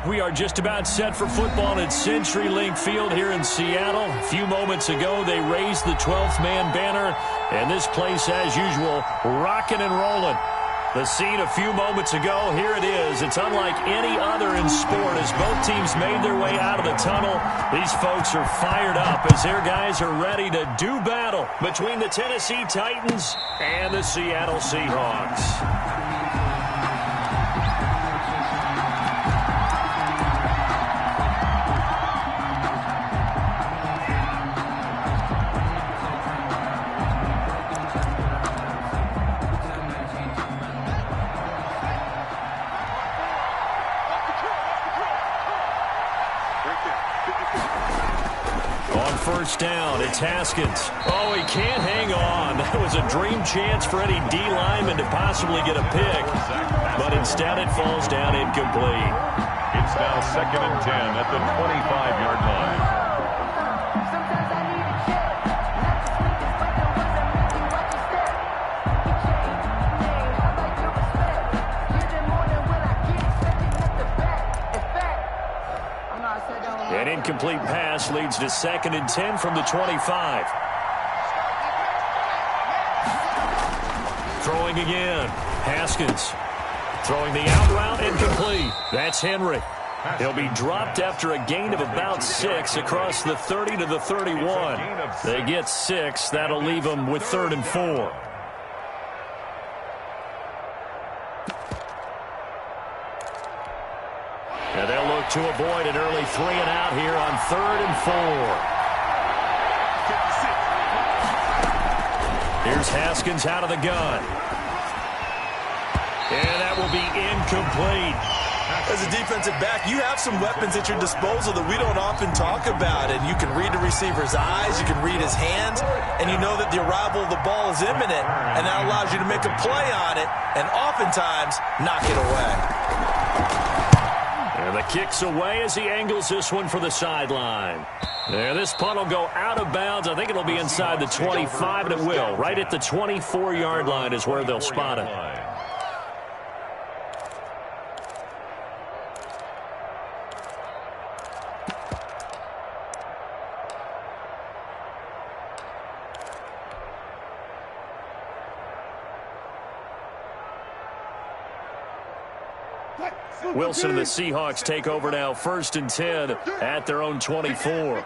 We are just about set for football at CenturyLink Field here in Seattle. A few moments ago, they raised the 12th man banner, and this place, as usual, rocking and rolling. The scene a few moments ago, here it is. It's unlike any other in sport as both teams made their way out of the tunnel. These folks are fired up as their guys are ready to do battle between the Tennessee Titans and the Seattle Seahawks. First down, it's Haskins. Oh, he can't hang on. That was a dream chance for any D lineman to possibly get a pick, but instead it falls down incomplete. It's now 2nd and 10 at the 25-yard line. An incomplete pass leads to 2nd and 10 from the 25. Throwing again. Haskins. Throwing the out route, incomplete. That's Henry. He'll be dropped after a gain of about 6 across the 30 to the 31. They get 6. That'll leave them with 3rd and 4. And they'll look to avoid an early 3 and out here on 3rd and 4. Here's Haskins out of the gun. And that will be incomplete. As a defensive back, you have some weapons at your disposal that we don't often talk about. And you can read the receiver's eyes, you can read his hands, and you know that the arrival of the ball is imminent. And that allows you to make a play on it and oftentimes knock it away. And the kick's away as he angles this one for the sideline. There, this punt will go out of bounds. I think it'll be inside the 25, and it will. Right at the 24-yard line is where they'll spot it. Wilson and the Seahawks take over now, 1st and 10 at their own 24.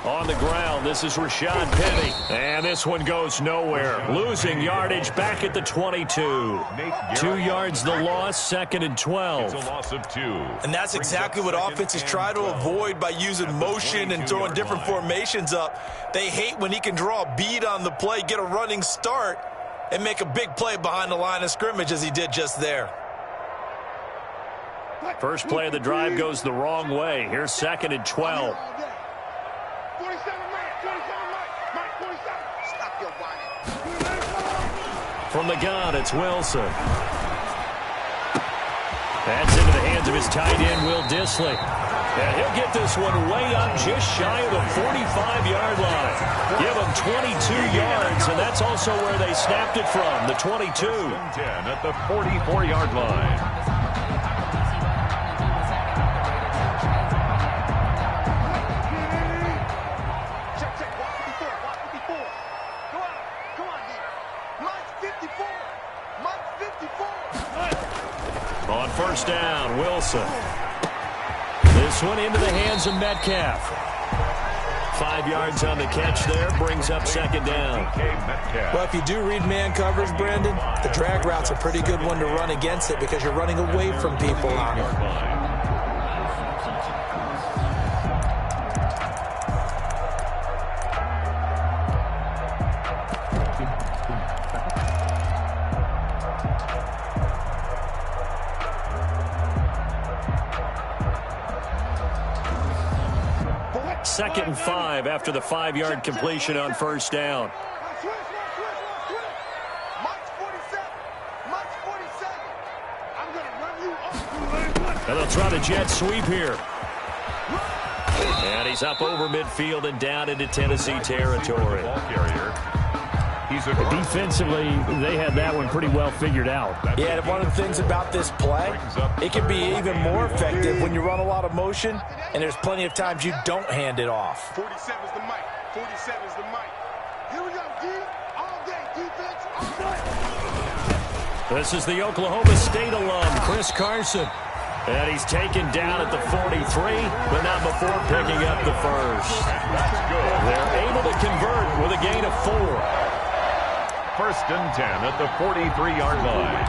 On the ground, this is Rashad Penny. And this one goes nowhere. Losing yardage back at the 22. 2 yards the loss, 2nd and 12. It's a loss of 2. And that's exactly what offenses try to avoid by using motion and throwing different formations up. They hate when he can draw a bead on the play, get a running start, and make a big play behind the line of scrimmage as he did just there. First play of the drive goes the wrong way. Here's 2nd and 12. From the gun, it's Wilson. That's into the hands of his tight end, Will Dissly. And he'll get this one way up just shy of the 45-yard line. Give him 22 yards, and that's also where they snapped it from, the 22. 10 at the 44-yard line. On first down, Wilson. This one into the hands of Metcalf. 5 yards on the catch there, brings up 2nd down. Well, if you do read man coverage, Brandon, the drag route's a pretty good one to run against it because you're running away from people on it. Second and 5 after the 5-yard completion on first down. And they'll try the jet sweep here. And he's up over midfield and down into Tennessee territory. Defensively, they had that one pretty well figured out. Yeah, and one of the things about this play, it can be even more effective when you run a lot of motion, and there's plenty of times you don't hand it off. 47 is the mic. 47 is the mic. Here we go, D. All day defense, all day. This is the Oklahoma State alum, Chris Carson. And he's taken down at the 43, but not before picking up the first. They're able to convert with a gain of 4. First and 10 at the 43-yard line.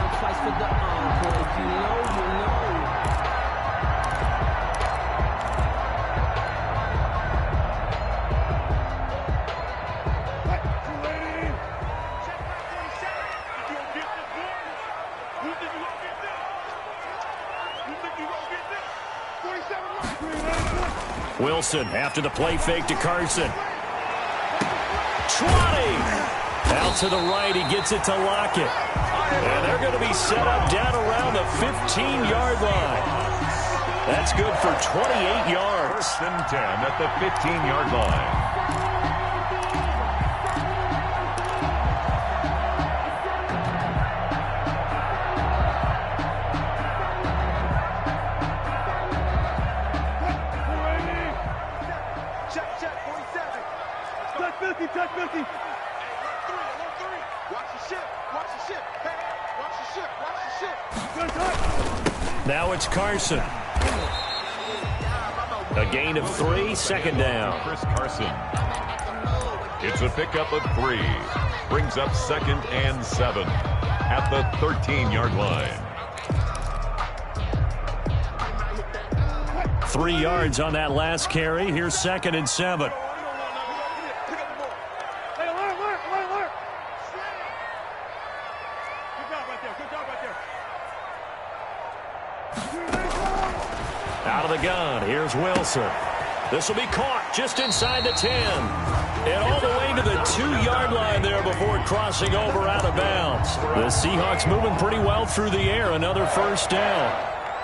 Wilson after the play fake to Carson. Trotting! Out to the right, he gets it to Lockett. And they're going to be set up down around the 15-yard line. That's good for 28 yards. First and 10 at the 15-yard line. Touch 50. Hey, low three. Watch the ship. Watch the ship. Hey, watch the ship. Watch the ship. Now it's Carson. A gain of 3, second down. Chris Carson. It's a pickup of 3. Brings up second and 7 at the 13-yard line. 3 yards on that last carry. Here's second and 7. Out of the gun, here's Wilson. This will be caught just inside the 10. And all the way to the 2-yard line there before crossing over out of bounds. The Seahawks moving pretty well through the air. Another first down.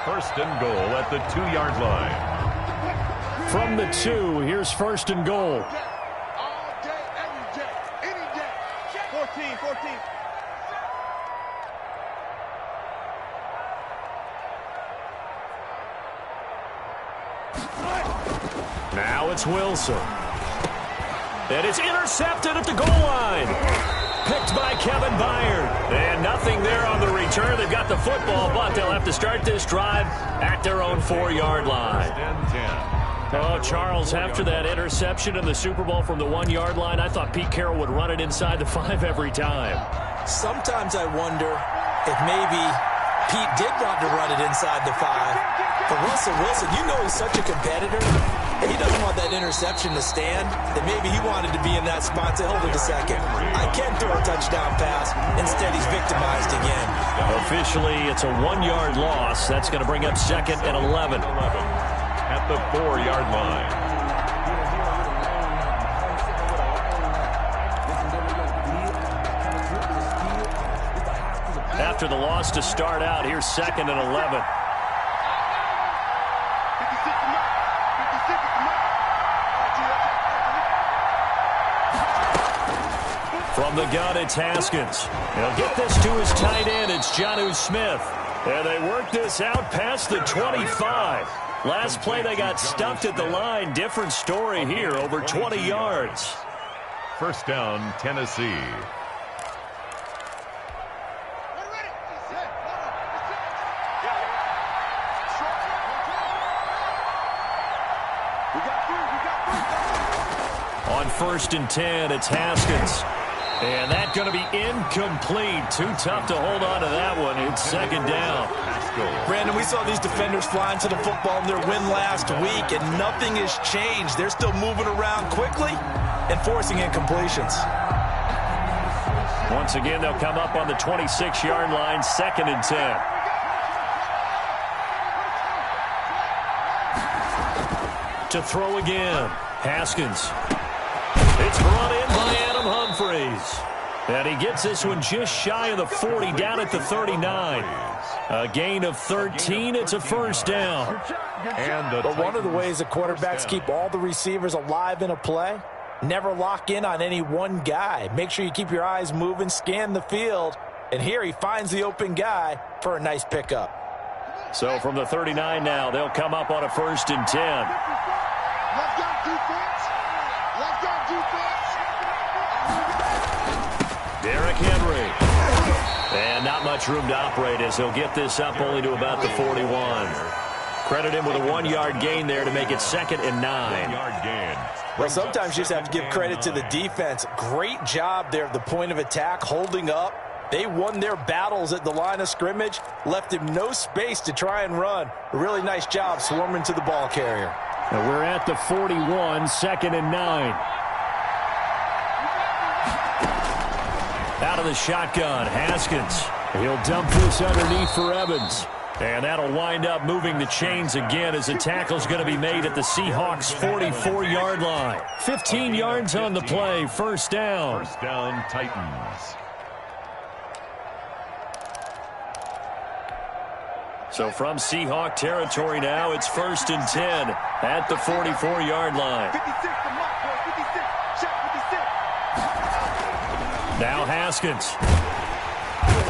First and goal at the 2-yard line. From the 2, here's first and goal. All day, every day, any day. 14. Now it's Wilson. And it's intercepted at the goal line. Picked by Kevin Byard. And nothing there on the return. They've got the football, but they'll have to start this drive at their own 4-yard line. First and 10. Oh, Charles, after that interception in the Super Bowl from the 1-yard line, I thought Pete Carroll would run it inside the 5 every time. Sometimes I wonder if maybe Pete did want to run it inside the 5. But Russell Wilson, you know he's such a competitor. And he doesn't want that interception to stand. That maybe he wanted to be in that spot to hold it a second. I can throw a touchdown pass. Instead, he's victimized again. Officially, it's a 1-yard loss. That's going to bring up second and 11. At the 4-yard line. After the loss to start out, here's second and 11. From the gun, it's Haskins. He'll get this to his tight end. It's Jonnu Smith. And they work this out past the 25. Last play, they got stuffed at the line. Different story here, over 20 yards. First down, Tennessee. On first and 10, it's Haskins. And that's going to be incomplete. Too tough to hold on to that one. It's second down. Brandon, we saw these defenders flying to the football in their win last week, and nothing has changed. They're still moving around quickly and forcing incompletions. Once again, they'll come up on the 26-yard line, second and 10. To throw again, Haskins. It's brought in by Adam Humphries. And he gets this one just shy of the 40, down at the 39. A gain of 13. It's a first down. But one of the ways the quarterbacks keep all the receivers alive in a play, never lock in on any one guy. Make sure you keep your eyes moving, scan the field, and here he finds the open guy for a nice pickup. So from the 39 now, they'll come up on a 1st and 10. Left guard defense. Left guard defense. Derrick Henry. And not much room to operate as he'll get this up only to about the 41. Credit him with a 1-yard gain there to make it 2nd and 9. Well, sometimes you just have to give credit to the defense. Great job there at the point of attack, holding up. They won their battles at the line of scrimmage, left him no space to try and run. A really nice job swarming to the ball carrier. And we're at the 41, 2nd and 9. Out of the shotgun, Haskins. He'll dump this underneath for Evans. And that'll wind up moving the chains again as the tackle's going to be made at the Seahawks' 44-yard line. 15 yards on the play, first down. First down, Titans. So from Seahawk territory now, it's 1st and 10 at the 44-yard line. 56 to Mike, boy. 56. Check 56. Now Haskins.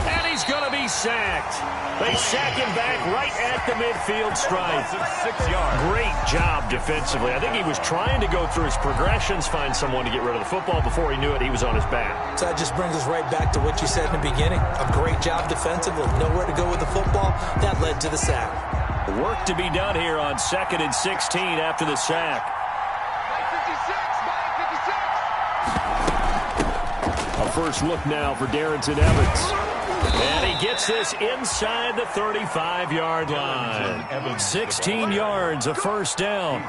And he's going to be sacked. They sack him back right at the midfield stripe. 6 yards. Great job defensively. I think he was trying to go through his progressions, find someone to get rid of the football. Before he knew it, he was on his back. So that just brings us right back to what you said in the beginning. A great job defensively. Nowhere to go with the football. That led to the sack. Work to be done here on 2nd and 16 after the sack. Mike 56. Mike 56. A first look now for Darrington Evans. And he gets this inside the 35-yard line. 16 yards, a first down.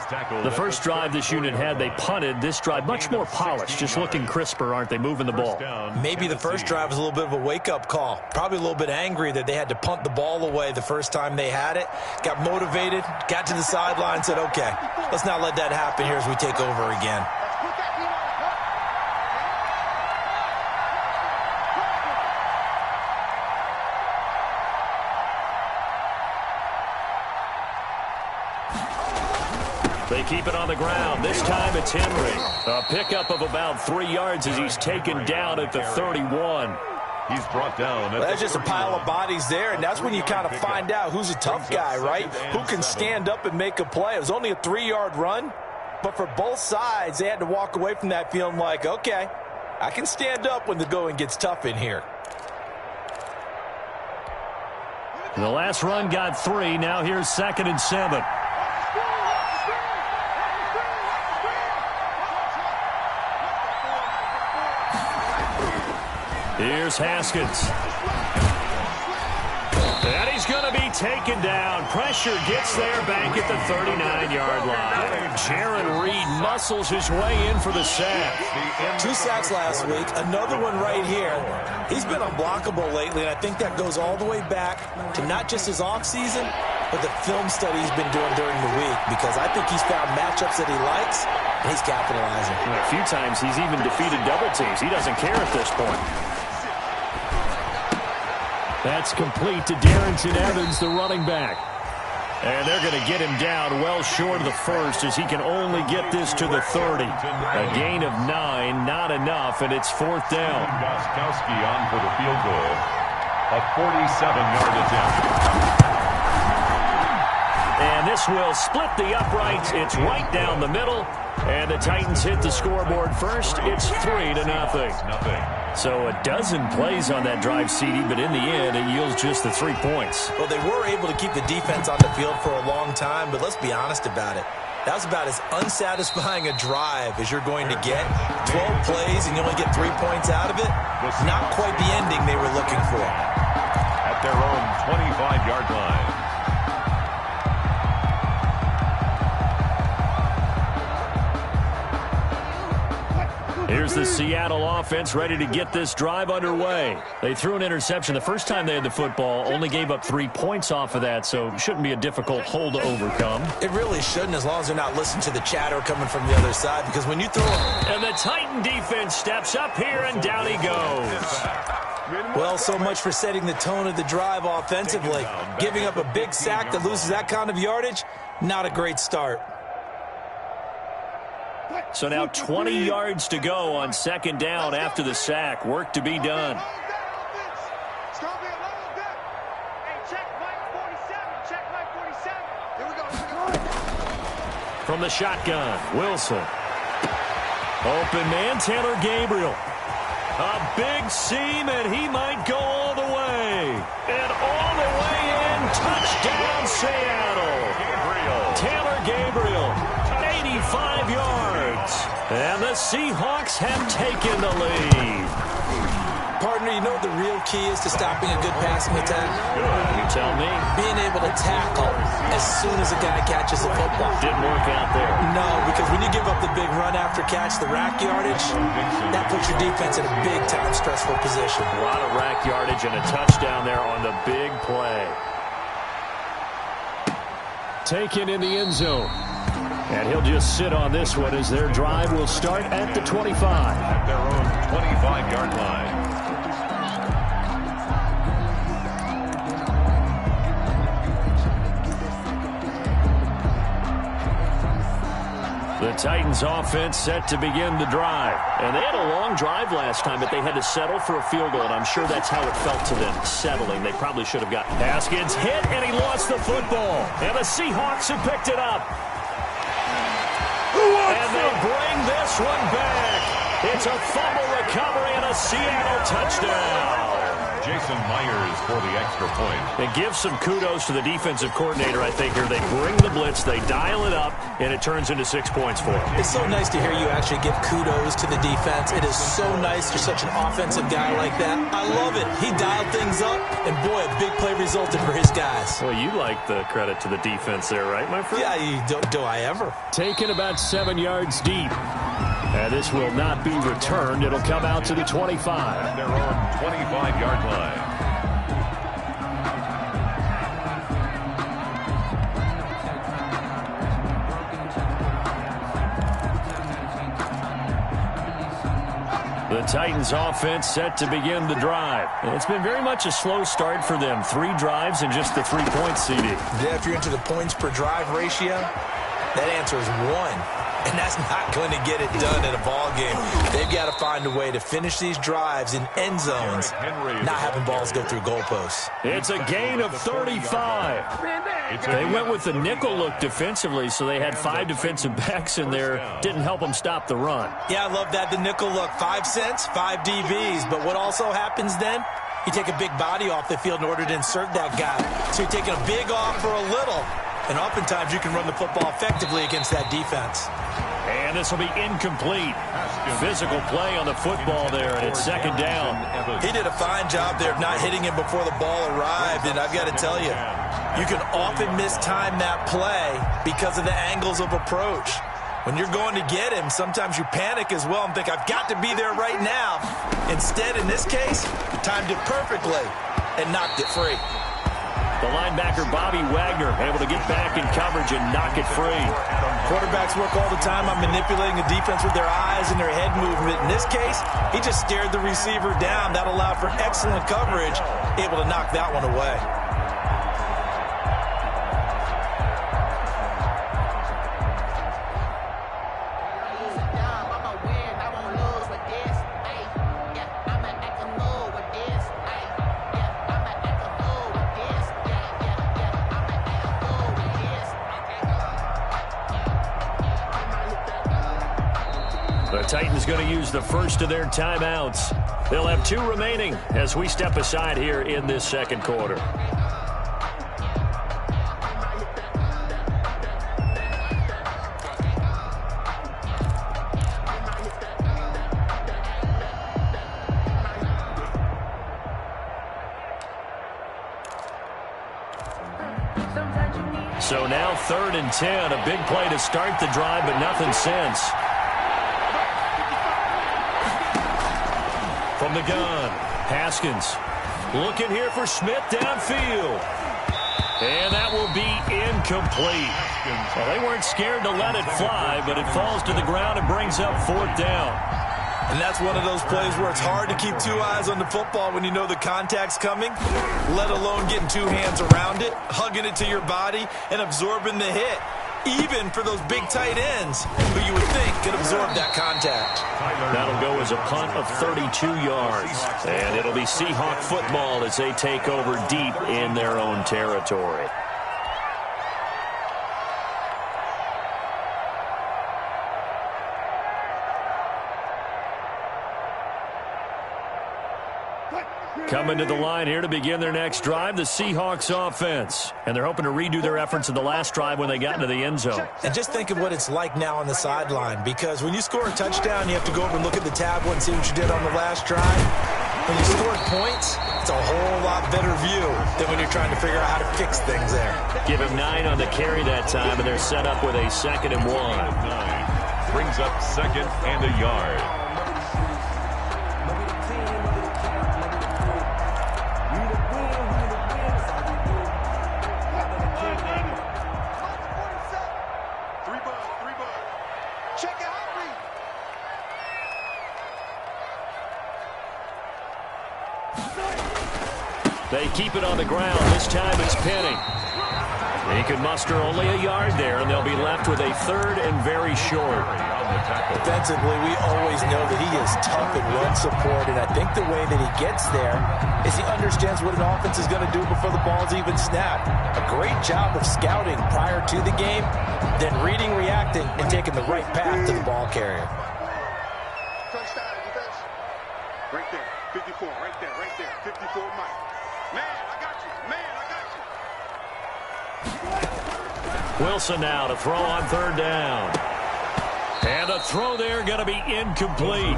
The first drive this unit had, they punted. This drive, much more polished, just looking crisper, aren't they, moving the ball? Maybe the first drive was a little bit of a wake-up call. Probably a little bit angry that they had to punt the ball away the first time they had it. Got motivated, got to the sideline, said, okay, let's not let that happen here as we take over again. They keep it on the ground. This time it's Henry. A pickup of about 3 yards as he's taken down at the 31. He's brought down. That's just a pile of bodies there, and that's when you kind of find out who's a tough guy, right? Who can stand up and make a play. It was only a 3-yard run, but for both sides, they had to walk away from that feeling like, okay, I can stand up when the going gets tough in here. The last run got 3. Now here's 2nd and 7. Here's Haskins. And he's going to be taken down. Pressure gets there back at the 39-yard line. Jaron Reed muscles his way in for the sack. 2 sacks last week. Another one right here. He's been unblockable lately, and I think that goes all the way back to not just his offseason, but the film study he's been doing during the week, because I think he's found matchups that he likes, and he's capitalizing. A few times he's even defeated double teams. He doesn't care at this point. That's complete to Darrington Evans, the running back. And they're going to get him down well short of the first as he can only get this to the 30. A gain of 9, not enough, and it's 4th down. Gostkowski on for the field goal. A 47-yard attempt. And this will split the uprights. It's right down the middle. And the Titans hit the scoreboard first. It's 3-0. So a dozen plays on that drive, CD, but in the end, it yields just the 3 points. Well, they were able to keep the defense on the field for a long time, but let's be honest about it. That was about as unsatisfying a drive as you're going to get. 12 plays and you only get 3 points out of it. Not quite the ending they were looking for. At their own 25-yard line. Here's the Seattle offense ready to get this drive underway. They threw an interception the first time they had the football, only gave up 3 points off of that, so it shouldn't be a difficult hole to overcome. It really shouldn't, as long as they're not listening to the chatter coming from the other side, because when you throw it... And the Titan defense steps up here, and down he goes. Well, so much for setting the tone of the drive offensively. Giving up a big sack that loses that kind of yardage, not a great start. So now 20 yards to go on second down after the sack. Work to be done. From the shotgun, Wilson. Open man, Taylor Gabriel. A big seam, and he might go all the way. And all the way in, touchdown Seattle. Taylor Gabriel, 85 yards. And the Seahawks have taken the lead. Partner, you know what the real key is to stopping a good passing attack? You tell me. Being able to tackle as soon as a guy catches the football. Didn't work out there. No, because when you give up the big run after catch, the rack yardage, that puts your defense in a big-time stressful position. A lot of rack yardage and a touchdown there on the big play. Taken in the end zone. And he'll just sit on this one as their drive will start at the 25. At their own 25-yard line. The Titans offense set to begin the drive. And they had a long drive last time, but they had to settle for a field goal, and I'm sure that's how it felt to them, settling. They probably should have gotten. Haskins hit, and he lost the football. And the Seahawks have picked it up. And they bring this one back. It's a fumble recovery and a Seattle touchdown. Jason Myers for the extra point. And give some kudos to the defensive coordinator, I think, here. They bring the blitz, they dial it up, and it turns into 6 points for them. It's so nice to hear you actually give kudos to the defense. It is so nice you're such an offensive guy like that. I love it. He dialed things up, and boy, a big play resulted for his guys. Well, you like the credit to the defense there, right, my friend? Yeah, do I ever? Taken about 7 yards deep. And this will not be returned. It'll come out to the 25. At their own 25-yard line. The Titans offense set to begin the drive. And it's been very much a slow start for them. 3 drives and just the 3 points, CD. Yeah, if you're into the points per drive ratio, that answer is 1. And that's not going to get it done in a ball game. They've got to find a way to finish these drives in end zones, not having balls go through goalposts. It's a gain of 35. They went with the nickel look defensively, so they had 5 defensive backs in there. Didn't help them stop the run. Yeah, I love that, the nickel look. 5 cents, 5 DBs. But what also happens then? You take a big body off the field in order to insert that guy. So you're taking a big off for a little. And oftentimes you can run the football effectively against that defense. And this will be incomplete. Physical play on the football there, and it's second down. He did a fine job there of not hitting him before the ball arrived. And I've got to tell you, you can often mistime that play because of the angles of approach. When you're going to get him, sometimes you panic as well and think, I've got to be there right now. Instead, in this case, timed it perfectly and knocked it free. The linebacker, Bobby Wagner, able to get back in coverage and knock it free. Quarterbacks work all the time on manipulating the defense with their eyes and their head movement. In this case, he just stared the receiver down. That allowed for excellent coverage, able to knock that one away. The Titans going to use the first of their timeouts. They'll have 2 remaining as we step aside here in this second quarter. So now 3rd and 10, a big play to start the drive, but nothing since. From the gun, Haskins looking here for Smith downfield. And that will be incomplete. Well, they weren't scared to let it fly, but it falls to the ground and brings up 4th down. And that's one of those plays where it's hard to keep two eyes on the football when you know the contact's coming, let alone getting two hands around it, hugging it to your body, and absorbing the hit, even for those big tight ends who you would think could absorb that contact. That'll go as a punt of 32 yards. And it'll be Seahawk football as they take over deep in their own territory. Coming to the line here to begin their next drive, the Seahawks offense. And they're hoping to redo their efforts in the last drive when they got into the end zone. And just think of what it's like now on the sideline, because when you score a touchdown, you have to go over and look at the tablet and see what you did on the last drive. When you scored points, it's a whole lot better view than when you're trying to figure out how to fix things there. Give him 9 on the carry that time, and they're set up with a 2nd and 1. 9 brings up 2nd and a yard. They keep it on the ground. This time it's Penny. He could muster only a yard there, and they'll be left with a 3rd and very short. Defensively, we always know that he is tough in run support, and I think the way that he gets there is he understands what an offense is going to do before the ball's even snapped. A great job of scouting prior to the game, then reading, reacting, and taking the right path to the ball carrier. Touchdown, defense. Right there, 54, right there, 54, Mike. Man, I got you. Man, I got you. Wilson now to throw on 3rd down. And a throw there going to be incomplete.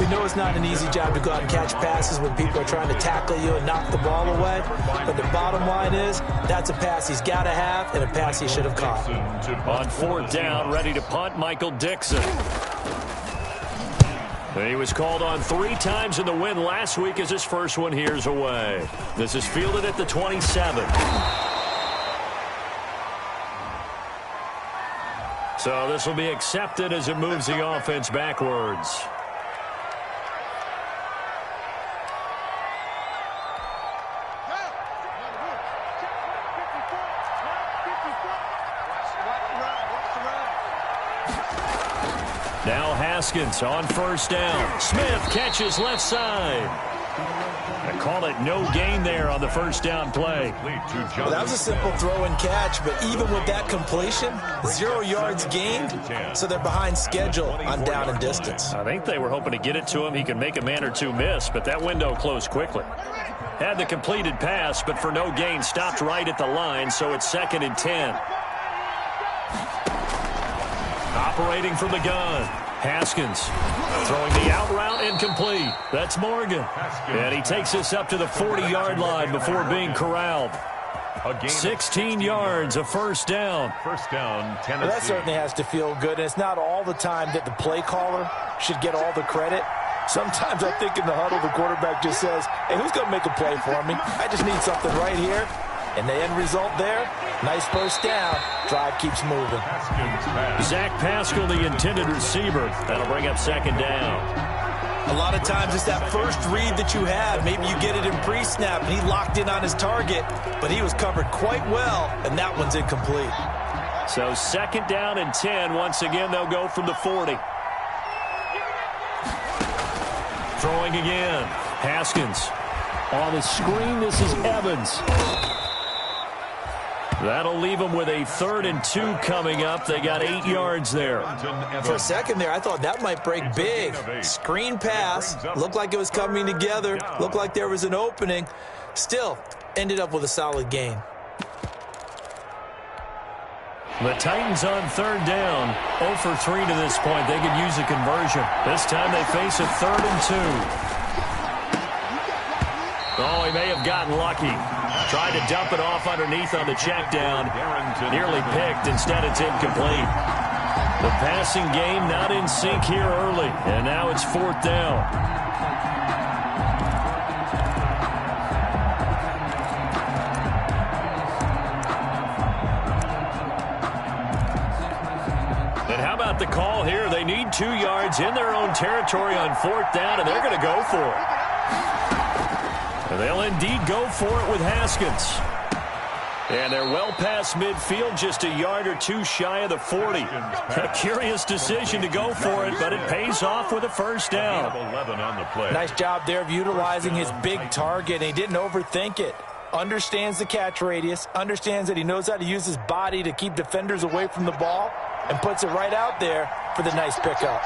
We know it's not an easy job to go out and catch passes when people are trying to tackle you and knock the ball away. But the bottom line is, that's a pass he's got to have and a pass he should have caught. On 4th down, ready to punt, Michael Dixon. He was called on 3 times in the win last week as his first one here's away. This is fielded at the 27. So this will be accepted as it moves the offense backwards. Now Haskins on 1st down. Smith catches left side. I call it no gain there on the 1st down play. Well, that was a simple throw and catch, but even with that completion, 0 yards gained, so they're behind schedule on down and distance. I think they were hoping to get it to him. He could make a man or two miss, but that window closed quickly. Had the completed pass, but for no gain, stopped right at the line, so it's 2nd and 10. Operating from the gun. Haskins throwing the out route incomplete. That's Morgan. And he takes us up to the 40-yard line before being corralled. 16 yards, a 1st down. 1st down, Tennessee. Well, that certainly has to feel good. And it's not all the time that the play caller should get all the credit. Sometimes I think in the huddle, the quarterback just says, hey, who's going to make a play for me? I just need something right here. And the end result there, nice 1st down. Drive keeps moving. Zach Pascal, the intended receiver. That'll bring up 2nd down. A lot of times it's that first read that you have. Maybe you get it in pre-snap, and he locked in on his target, but he was covered quite well, and that one's incomplete. So 2nd down and 10. Once again, they'll go from the 40. Throwing again. Haskins. On the screen, this is Evans. That'll leave them with a 3rd and 2 coming up. They got 8 yards there. For a second there, I thought that might break big. Screen pass. Looked like it was coming together. Looked like there was an opening. Still, ended up with a solid gain. The Titans on 3rd down. 0 for 3 to this point. They could use a conversion. This time they face a 3rd and 2. Oh, he may have gotten lucky. Tried to dump it off underneath on the check down. Nearly picked. Instead, it's incomplete. The passing game not in sync here early. And now it's 4th down. the call here. They need 2 yards in their own territory on 4th down, and they're going to go for it. And they'll indeed go for it with Haskins. And they're well past midfield, just a yard or 2 shy of the 40. A curious decision to go for it, but it pays off with a first down. 11 on the play. Nice job there of utilizing his big target, and he didn't overthink it. Understands the catch radius, understands that he knows how to use his body to keep defenders away from the ball, and puts it right out there for the nice pickup.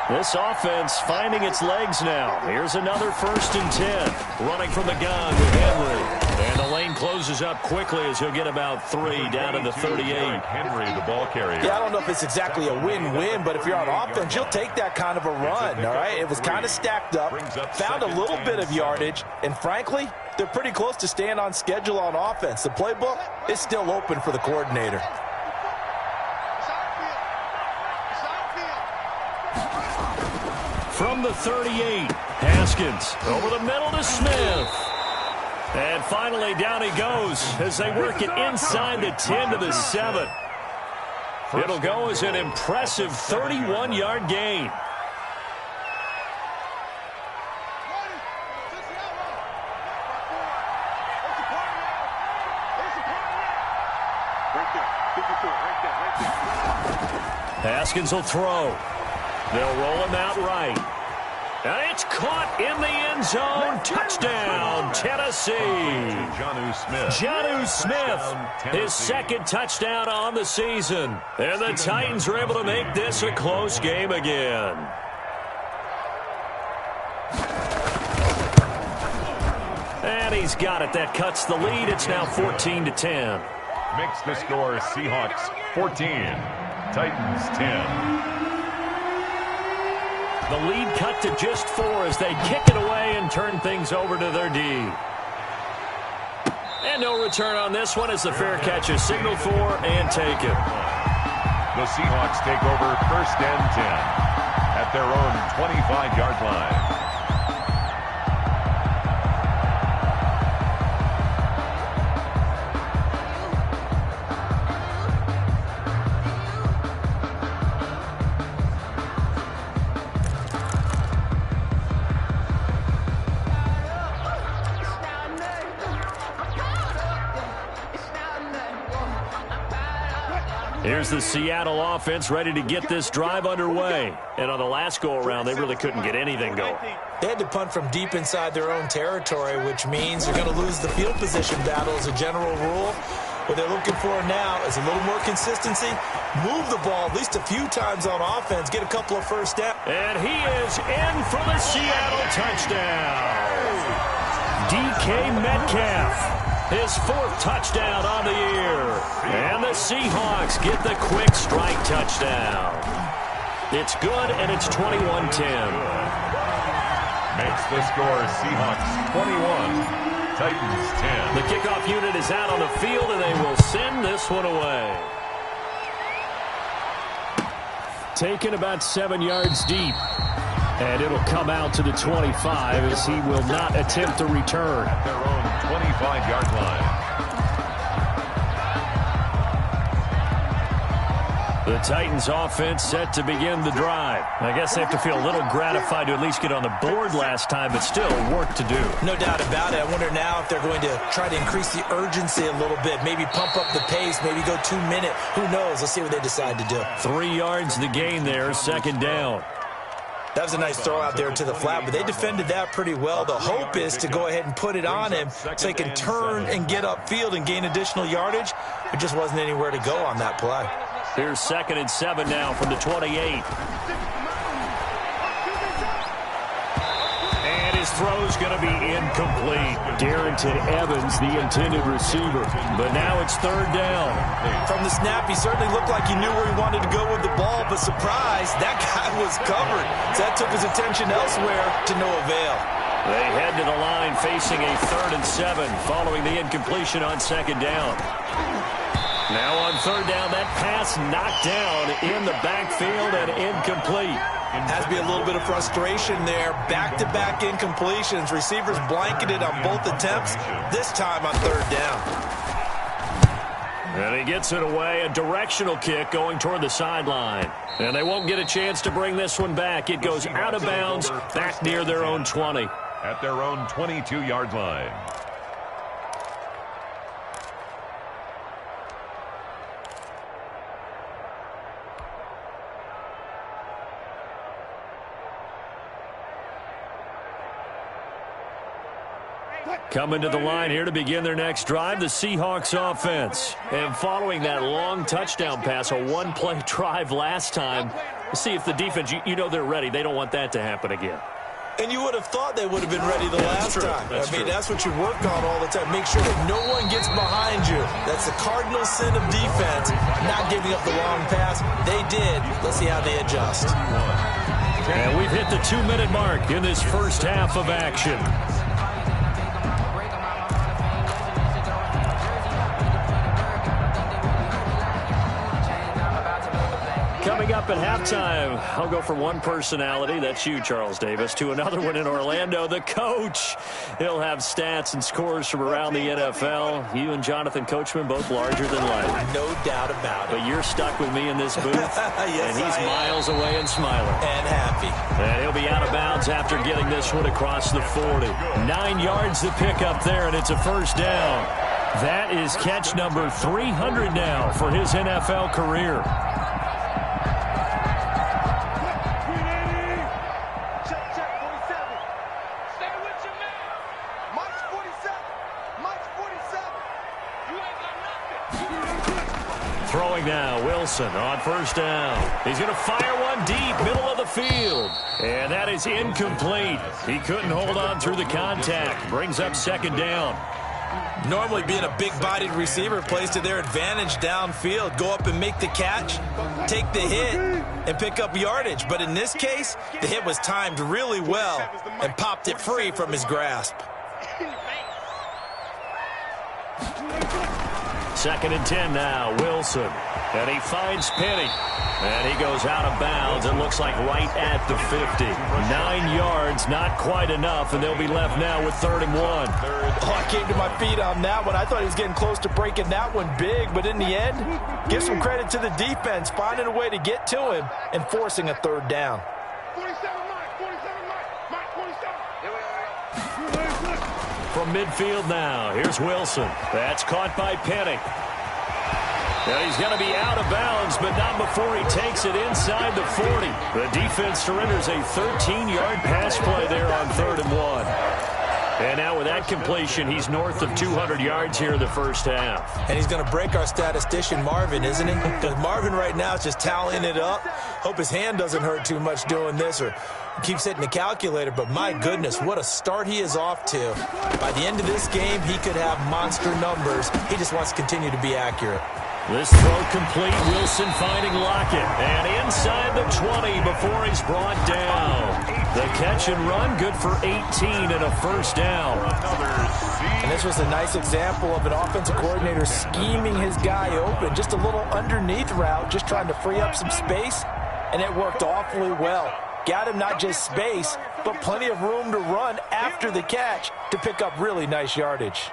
This offense finding its legs now. Here's another 1st and 10. Running from the gun with Henry. And the lane closes up quickly as he'll get about 3 down to the 38. Henry, the ball carrier. Yeah, I don't know if it's exactly a win-win, but if you're on offense, you'll take that kind of a run, all right? It was kind of stacked up, found a little bit of yardage, and frankly, they're pretty close to staying on schedule on offense. The playbook is still open for the coordinator. From the 38, Haskins over the middle to Smith. And finally down he goes as they work it inside the 10 to the 7. It'll go as an impressive 31-yard gain. Haskins will throw. They'll roll him out right. And it's caught in the end zone. Touchdown, Tennessee. Jonnu Smith, his 2nd touchdown on the season. And the Titans are able to make this a close game again. And he's got it. That cuts the lead. It's now 14-10. Makes the score Seahawks 14, Titans 10. The lead cut to just 4 as they kick it away and turn things over to their D. And no return on this one as the fair catch is signaled for and taken. The Seahawks take over 1st and 10 at their own 25-yard line. Here's the Seattle offense ready to get this drive underway. And on the last go-around, they really couldn't get anything going. They had to punt from deep inside their own territory, which means they're going to lose the field position battle as a general rule. What they're looking for now is a little more consistency, move the ball at least a few times on offense, get a couple of first downs. And he is in for the Seattle touchdown. DK Metcalf. His 4th touchdown on the year. And the Seahawks get the quick strike touchdown. It's good, and it's 21-10. Makes the score Seahawks 21, Titans 10. The kickoff unit is out on the field, and they will send this one away. Taken about 7 yards deep. And it'll come out to the 25 as he will not attempt to return. At their own 25-yard line. The Titans offense set to begin the drive. I guess they have to feel a little gratified to at least get on the board last time, but still work to do. No doubt about it. I wonder now if they're going to try to increase the urgency a little bit, maybe pump up the pace, maybe go 2-minute. Who knows? Let's see what they decide to do. 3 yards the gain there, 2nd down. That was a nice throw out there to the flat, but they defended that pretty well. The hope is to go ahead and put it on him so he can turn and get upfield and gain additional yardage. It just wasn't anywhere to go on that play. Here's 2nd and 7 now from the 28. And his throw's going to be incomplete. Darrington Evans, the intended receiver. But now it's 3rd down. From the snap, he certainly looked like he knew where he wanted to go with the ball, but surprise, that guy was covered. So that took his attention elsewhere to no avail. They head to the line facing a 3rd and 7 following the incompletion on 2nd down. Now on 3rd down, that pass knocked down in the backfield and incomplete. Has to be a little bit of frustration there. Back-to-back incompletions. Receivers blanketed on both attempts, this time on 3rd down. And he gets it away, a directional kick going toward the sideline. And they won't get a chance to bring this one back. It goes out of bounds, back near their own 20. At their own 22-yard line. Coming to the line here to begin their next drive, the Seahawks offense. And following that long touchdown pass, a one-play drive last time, see if the defense, you know they're ready. They don't want that to happen again. And you would have thought they would have been ready the last time. That's what you work on all the time. Make sure that no one gets behind you. That's the cardinal sin of defense, not giving up the long pass. They did. Let's see how they adjust. And we've hit the 2-minute mark in this first half of action. Coming up at halftime, I'll go from one personality, that's you, Charles Davis, to another one in Orlando, the coach. He'll have stats and scores from around the NFL. You and Jonathan Coachman, both larger than life. No doubt about it. But you're stuck with me in this booth, yes, and he's miles away and smiling. And happy. And he'll be out of bounds after getting this one across the 40. 9 yards to pick up there, and it's a first down. That is catch number 300 now for his NFL career. Throwing now, Wilson on first down. He's going to fire one deep, middle of the field. And that is incomplete. He couldn't hold on through the contact. Brings up second down. Normally being a big-bodied receiver plays to their advantage downfield. Go up and make the catch, take the hit, and pick up yardage. But in this case, the hit was timed really well and popped it free from his grasp. Second and 10 now, Wilson. And he finds Penny. And he goes out of bounds. It looks like right at the 50. 9 yards, not quite enough, and they'll be left now with 3rd and 1. Oh, I came to my feet on that one. I thought he was getting close to breaking that one big, but in the end, give some credit to the defense, finding a way to get to him and forcing a 3rd down. 47, Mike, 47. From midfield now, here's Wilson. That's caught by Penny. And he's going to be out of bounds, but not before he takes it inside the 40. The defense surrenders a 13-yard pass play there on 3rd and 1. And now with that completion, he's north of 200 yards here in the first half. And he's going to break our statistician, Marvin, isn't he? Because Marvin right now is just tallying it up. Hope his hand doesn't hurt too much doing this or keeps hitting the calculator. But my goodness, what a start he is off to. By the end of this game, he could have monster numbers. He just wants to continue to be accurate. This throw complete. Wilson finding Lockett. And inside the 20 before he's brought down. The catch and run, good for 18 and a first down. And this was a nice example of an offensive coordinator scheming his guy open. Just a little underneath route, just trying to free up some space. And it worked awfully well. Got him not just space, but plenty of room to run after the catch to pick up really nice yardage.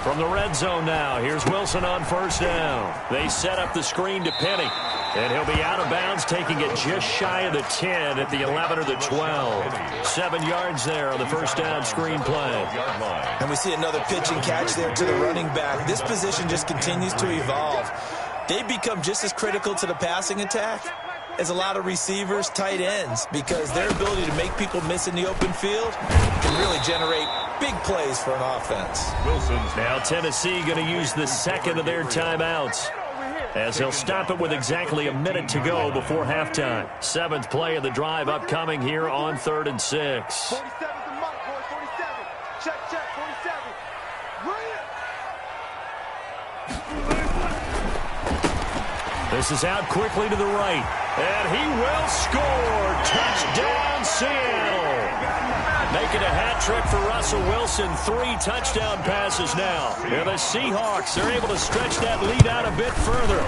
From the red zone now, here's Wilson on first down. They set up the screen to Penny. And he'll be out of bounds, taking it just shy of the 10 at the 11 or the 12. 7 yards there on the first down screen play. And we see another pitch and catch there to the running back. This position just continues to evolve. They become just as critical to the passing attack as a lot of receivers, tight ends, because their ability to make people miss in the open field can really generate big plays for an offense. Wilson's now Tennessee going to use the second of their timeouts, as they'll stop it with exactly a minute to go before halftime. 7th play of the drive upcoming here on 3rd and 6. 47's the mark, boys. 47. Check, 47. This is out quickly to the right. And he will score. Touchdown, Seattle. Making a hat trick for Russell Wilson. 3 touchdown passes now. And the Seahawks are able to stretch that lead out a bit further.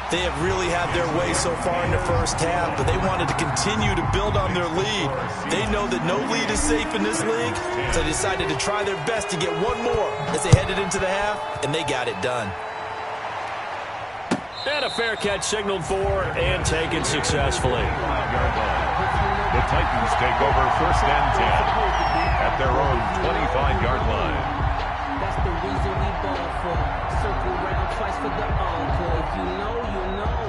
They have really had their way so far in the first half, but they wanted to continue to build on their lead. They know that no lead is safe in this league, so they decided to try their best to get one more as they headed into the half, and they got it done. And a fair catch signaled for and taken successfully. The Titans take over 1st and 10 at their own 25-yard line. That's the reason we ball for. Circle round twice for the encore. If you know, you know.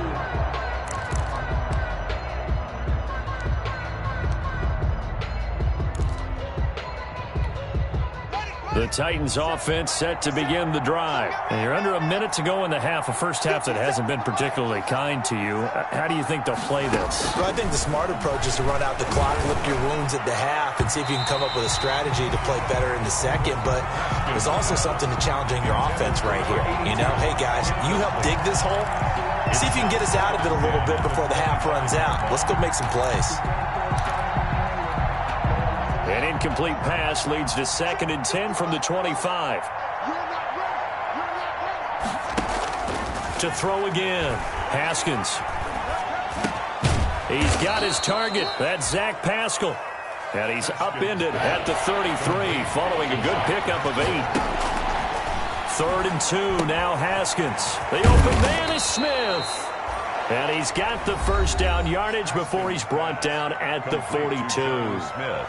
The Titans offense set to begin the drive. And you're under a minute to go in the half, a first half that hasn't been particularly kind to you. How do you think they'll play this? Well, I think the smart approach is to run out the clock, lick your wounds at the half, and see if you can come up with a strategy to play better in the second. But there's also something to challenging your offense right here. You know, hey, guys, you help dig this hole. See if you can get us out of it a little bit before the half runs out. Let's go make some plays. An incomplete pass leads to 2nd and 10 from the 25. To throw again. Haskins. He's got his target. That's Zach Pascal. And he's upended at the 33 following a good pickup of 8. 3rd and 2, now Haskins. The open man is Smith. And he's got the first down yardage before he's brought down at the 42. Smith.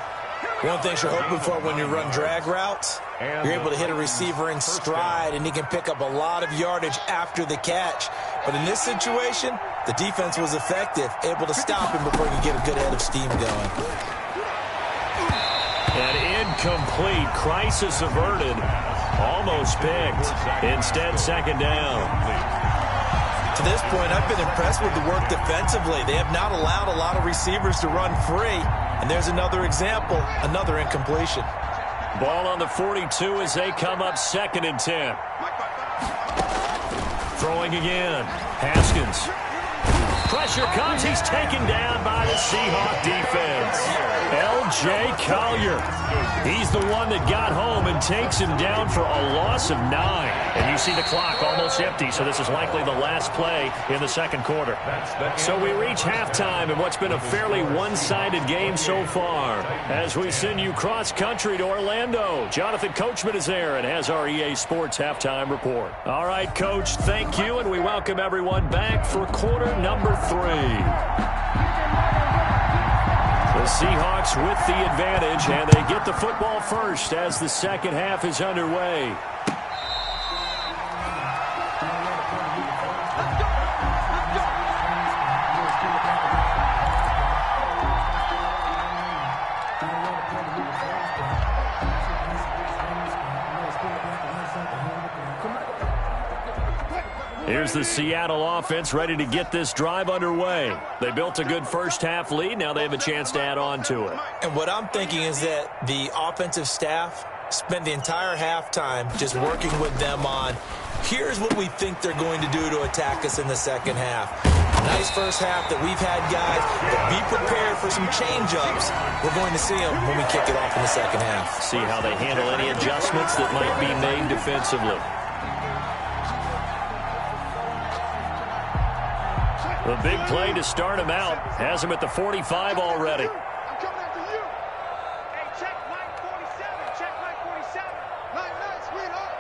One thing you're hoping for when you run drag routes, you're able to hit a receiver in stride, and he can pick up a lot of yardage after the catch. But in this situation, the defense was effective, able to stop him before he could get a good head of steam going. An incomplete, crisis averted, almost picked. Instead, 2nd down. To this point, I've been impressed with the work defensively. They have not allowed a lot of receivers to run free. And there's another example, another incompletion. Ball on the 42 as they come up 2nd and 10. Throwing again. Haskins. Pressure comes. He's taken down by the Seahawk defense. L.J. Collier. He's the one that got home and takes him down for a loss of 9. And you see the clock almost empty, so this is likely the last play in the second quarter. So we reach halftime in what's been a fairly one-sided game so far. As we send you cross-country to Orlando, Jonathan Coachman is there and has our EA Sports halftime report. All right, Coach, thank you, and we welcome everyone back for quarter number 3. The Seahawks with the advantage, and they get the football first as the second half is underway. Here's the Seattle offense ready to get this drive underway. They built a good first half lead. Now they have a chance to add on to it. And what I'm thinking is that the offensive staff spent the entire halftime just working with them on, here's what we think they're going to do to attack us in the second half. Nice first half that we've had, guys, but be prepared for some change-ups. We're going to see them when we kick it off in the second half. See how they handle any adjustments that might be made defensively. The big play to start him out has him at the 45 already. I'm coming after you. Hey, check line 47. Check line 47. Line, sweetheart.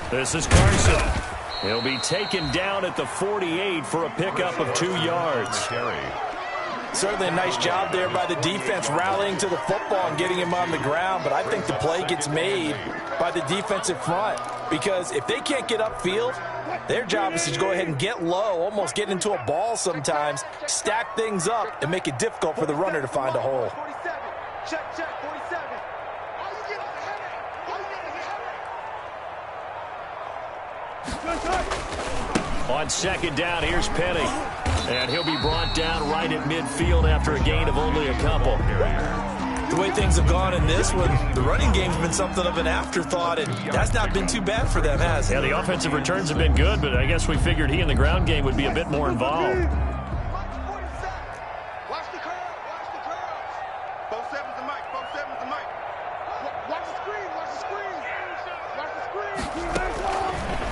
This is Carson. He'll be taken down at the 48 for a pickup of 2 yards. Certainly a nice job there by the defense rallying to the football and getting him on the ground, but I think the play gets made by the defensive front because if they can't get upfield, their job is to go ahead and get low, almost get into a ball sometimes, stack things up, and make it difficult for the runner to find a hole. 47. Check, 47. All you get is a headache. On second down, here's Penny. And he'll be brought down right at midfield after a gain of only a couple. The way things have gone in this one, the running game's been something of an afterthought, and that's not been too bad for them, has it? Yeah, the offensive returns have been good, but I guess we figured he in the ground game would be a bit more involved. Watch the curls. Watch the curls. 47's the mic. 47's the mic. Watch the screen. Watch the screen. Watch the screen.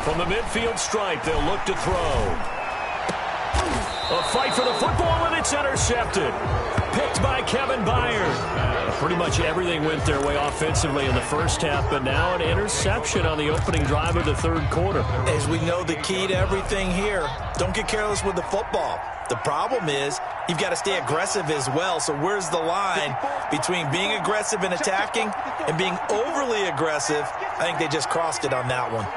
From the midfield stripe, they'll look to throw. A fight for the football, and it's intercepted. Picked by Kevin Byard. Pretty much everything went their way offensively in the first half, but now an interception on the opening drive of the third quarter. As we know, the key to everything here, don't get careless with the football. The problem is you've got to stay aggressive as well. So where's the line between being aggressive and attacking and being overly aggressive? I think they just crossed it on that one.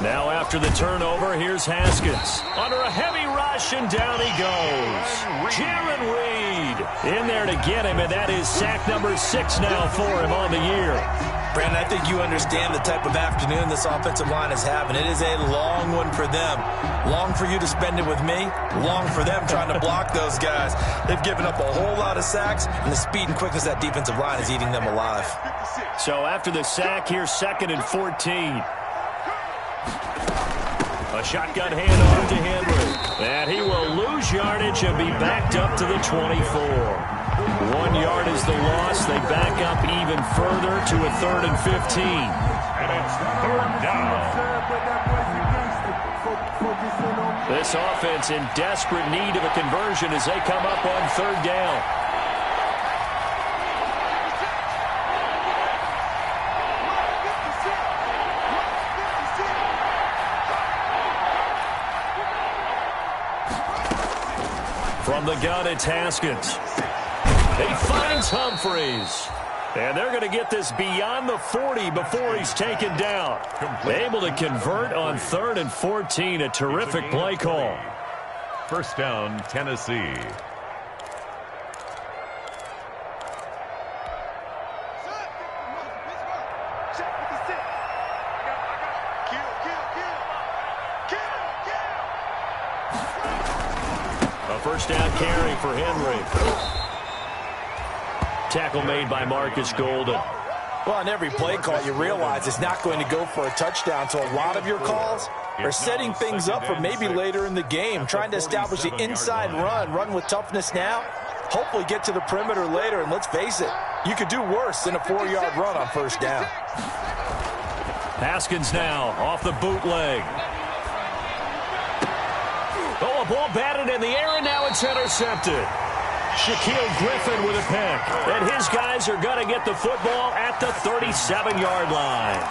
Now after the turnover, here's Haskins. Under a heavy rush, and down he goes. Jaron Reed in there to get him, and that is sack number 6 now for him on the year. Brandon, I think you understand the type of afternoon this offensive line is having. It is a long one for them. Long for you to spend it with me. Long for them trying to block those guys. They've given up a whole lot of sacks, and the speed and quickness of that defensive line is eating them alive. So after the sack, here's 2nd and 14. A shotgun handoff to Henry. And he will lose yardage and be backed up to the 24. 1 yard is the loss. They back up even further to a 3rd and 15. And it's 3rd down. This offense in desperate need of a conversion as they come up on 3rd down. From the gun, it's Haskins. He finds Humphreys. And they're going to get this beyond the 40 before he's taken down. Able to convert on 3rd and 14. A terrific play call. 1st down, Tennessee. A 1st down carry for Henry. Tackle made by Marcus Golden. Well, on every play call, you realize it's not going to go for a touchdown. So a lot of your calls are setting things up for maybe later in the game, trying to establish the inside run with toughness now, hopefully get to the perimeter later. And let's face it, you could do worse than a 4-yard run on 1st down. Haskins now off the bootleg. Oh, a ball batted in the air, and now it's intercepted. Shaquille Griffin with a pick. And his guys are going to get the football at the 37-yard line.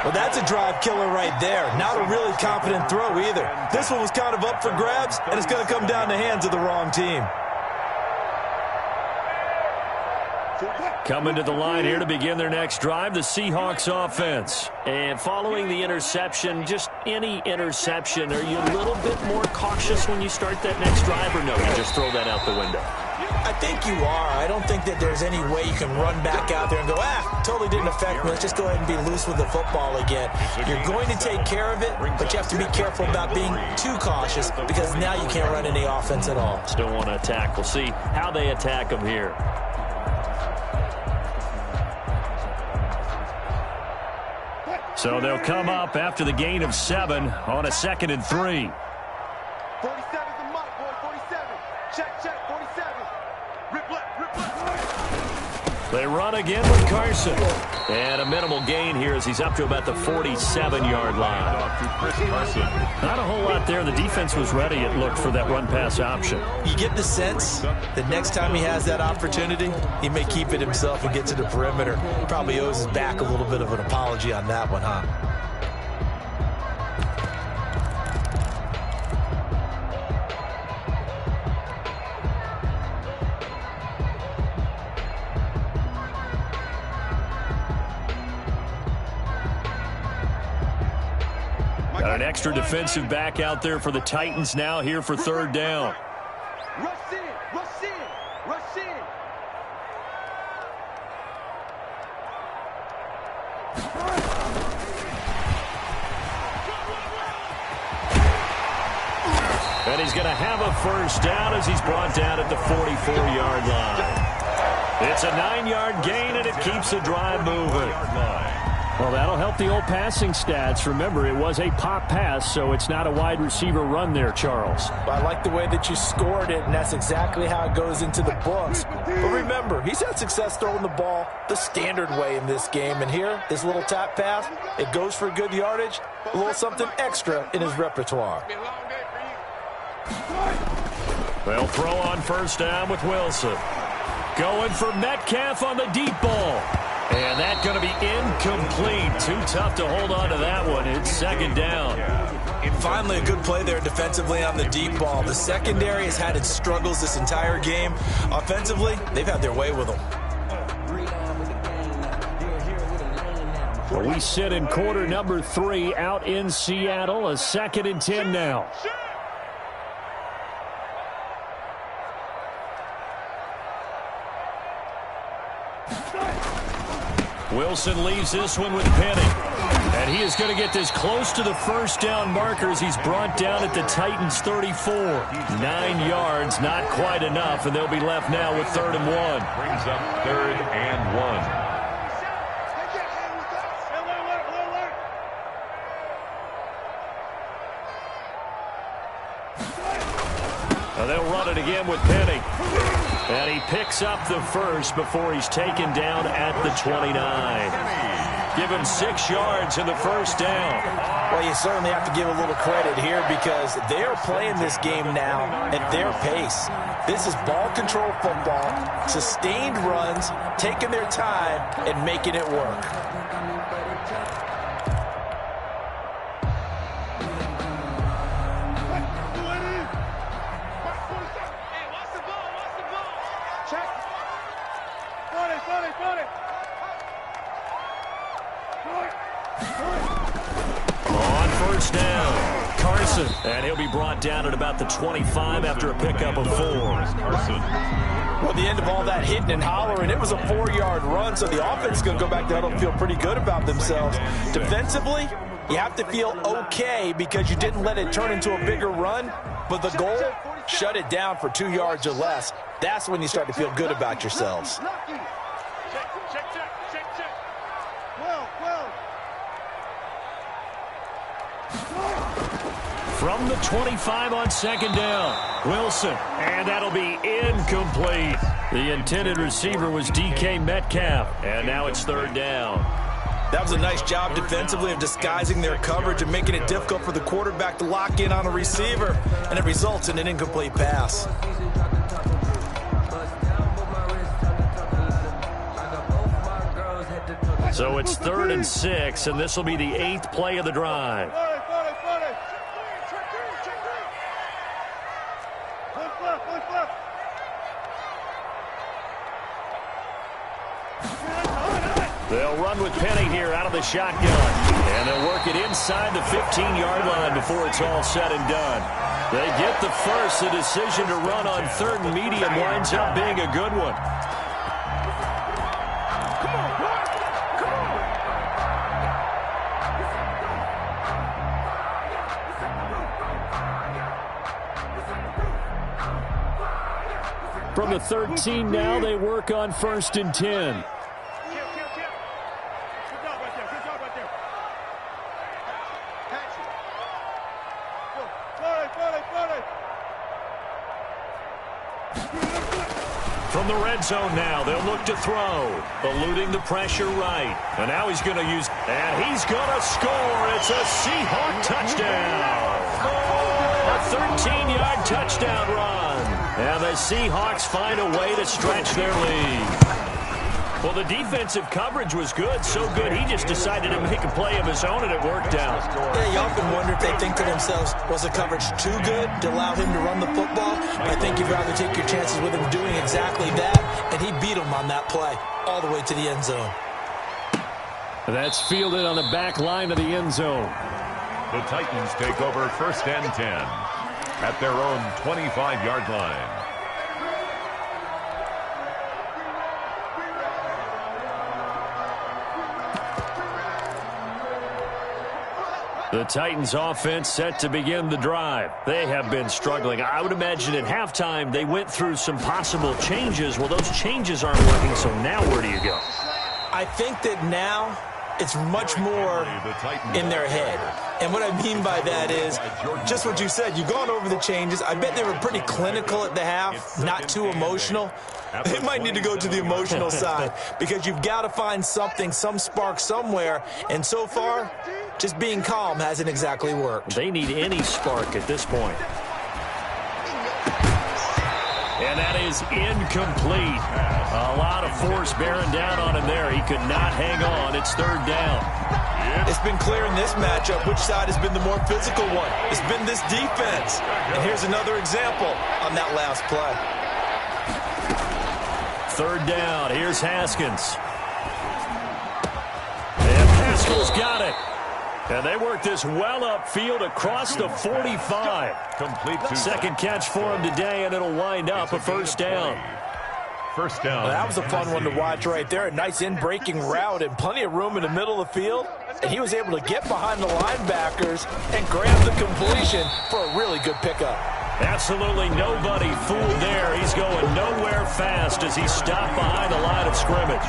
Well, that's a drive killer right there. Not a really confident throw either. This one was kind of up for grabs, and it's going to come down the hands of the wrong team. Coming to the line here to begin their next drive, the Seahawks offense. And following the interception, just any interception, are you a little bit more cautious when you start that next drive, or no, you just throw that out the window? I think you are. I don't think that there's any way you can run back out there and go, totally didn't affect me. Let's just go ahead and be loose with the football again. You're going to take care of it, but you have to be careful about being too cautious because now you can't run any offense at all. Still want to attack. We'll see how they attack them here. So they'll come up after the gain of 7 on a 2nd and 3. 47's the mark, boy. 47. Check, 47. Rip left. They run again with Carson. And a minimal gain here as he's up to about the 47-yard line. Not a whole lot there. The defense was ready, it looked, for that run-pass option. You get the sense that next time he has that opportunity, he may keep it himself and get to the perimeter. Probably owes his back a little bit of an apology on that one, huh? Got an extra defensive back out there for the Titans now here for 3rd down. Rush in, rush in, rush in. And he's going to have a 1st down as he's brought down at the 44-yard line. It's a 9-yard gain, and it keeps the drive moving. Well, that'll help the old passing stats. Remember, it was a pop pass, so it's not a wide receiver run there, Charles. I like the way that you scored it, and that's exactly how it goes into the books. But remember, he's had success throwing the ball the standard way in this game. And here, this little tap pass, it goes for good yardage, a little something extra in his repertoire. They'll throw on first down with Wilson. Going for Metcalf on the deep ball. And that's going to be incomplete. Too tough to hold on to that one. It's second down. Finally, a good play there defensively on the deep ball. The secondary has had its struggles this entire game. Offensively, they've had their way with them. Well, we sit in quarter number 3 out in Seattle. A 2nd and 10 now. Wilson leaves this one with Penny. And he is going to get this close to the first down markers. He's brought down at the Titans 34. 9 yards, not quite enough, and they'll be left now with 3rd and 1. Brings up 3rd and 1. They'll run it again with Penny. And he picks up the first before he's taken down at the 29. Give him 6 yards in the first down. Well, you certainly have to give a little credit here because they are playing this game now at their pace. This is ball control football, sustained runs, taking their time and making it work. And he'll be brought down at about the 25 after a pickup of 4. Well, the end of all that hitting and hollering, it was a 4-yard run, so the offense is going to go back there and feel pretty good about themselves. Defensively, you have to feel okay because you didn't let it turn into a bigger run, but the goal, shut it down for 2 yards or less. That's when you start to feel good about yourselves. From the 25 on 2nd down, Wilson, and that'll be incomplete. The intended receiver was DK Metcalf, and now it's 3rd down. That was a nice job defensively of disguising their coverage and making it difficult for the quarterback to lock in on a receiver, and it results in an incomplete pass. So it's 3rd and 6, and this will be the 8th play of the drive. They'll run with Penny here out of the shotgun. And they'll work it inside the 15-yard line before it's all said and done. They get the first. The decision to run on 3rd and medium winds up being a good one. From the 13 now, they work on 1st and 10. From the red zone now, they'll look to throw. Eluding the pressure right. And now he's going to use, and he's going to score. It's a Seahawk touchdown. A 13-yard touchdown run. And the Seahawks find a way to stretch their lead. Well, the defensive coverage was good, so good he just decided to make a play of his own, and it worked out. Yeah, you often wonder if they think to themselves, was the coverage too good to allow him to run the football? I think you'd rather take your chances with him doing exactly that, and he beat him on that play all the way to the end zone. That's fielded on the back line of the end zone. The Titans take over 1st and 10 at their own 25-yard line. The Titans offense set to begin the drive. They have been struggling. I would imagine at halftime they went through some possible changes. Well, those changes aren't working, so now where do you go? I think that now it's much more in their head. And what I mean by that is just what you said. You've gone over the changes. I bet they were pretty clinical at the half, not too emotional. They might need to go to the emotional side because you've got to find something, some spark somewhere. And so far, just being calm hasn't exactly worked. They need any spark at this point. And that is incomplete. A lot of force bearing down on him there. He could not hang on. It's third down. It's been clear in this matchup which side has been the more physical one. It's been this defense. And here's another example on that last play. Third down. Here's Haskins. And Pascal's got it. And they work this well upfield across the 45. Second catch for him today, and it'll wind up a first down. First down. Well, that was a fun one to watch right there. A nice in-breaking route and plenty of room in the middle of the field. And he was able to get behind the linebackers and grab the completion for a really good pickup. Absolutely nobody fooled there. He's going nowhere fast as he stopped behind the line of scrimmage.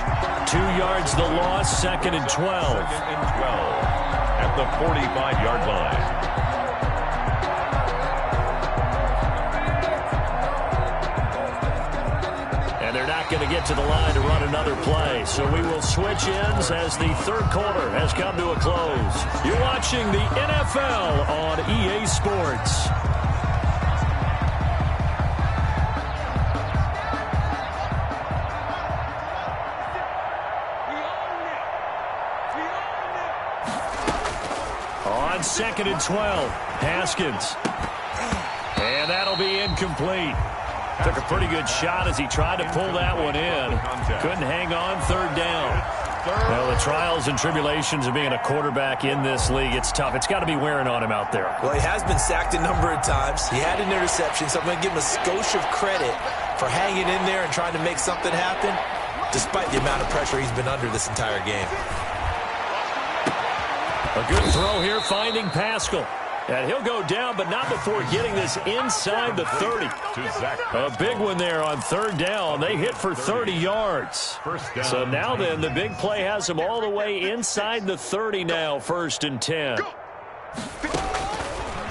2 yards the loss, 2nd and 12. Second and 12 at the 45-yard line. And they're not going to get to the line to run another play. So we will switch ends as the third quarter has come to a close. You're watching the NFL on EA Sports. On 2nd and 12, Haskins. And that'll be incomplete. Took a pretty good shot as he tried to pull that one in. Couldn't hang on, third down. Well, the trials and tribulations of being a quarterback in this league, it's tough. It's got to be wearing on him out there. Well, he has been sacked a number of times. He had an interception, so I'm going to give him a skosh of credit for hanging in there and trying to make something happen, despite the amount of pressure he's been under this entire game. A good throw here, finding Pascal. And he'll go down, but not before getting this inside the 30. A big one there on third down. They hit for 30 yards. So now then, the big play has them all the way inside the 30 now, 1st and 10.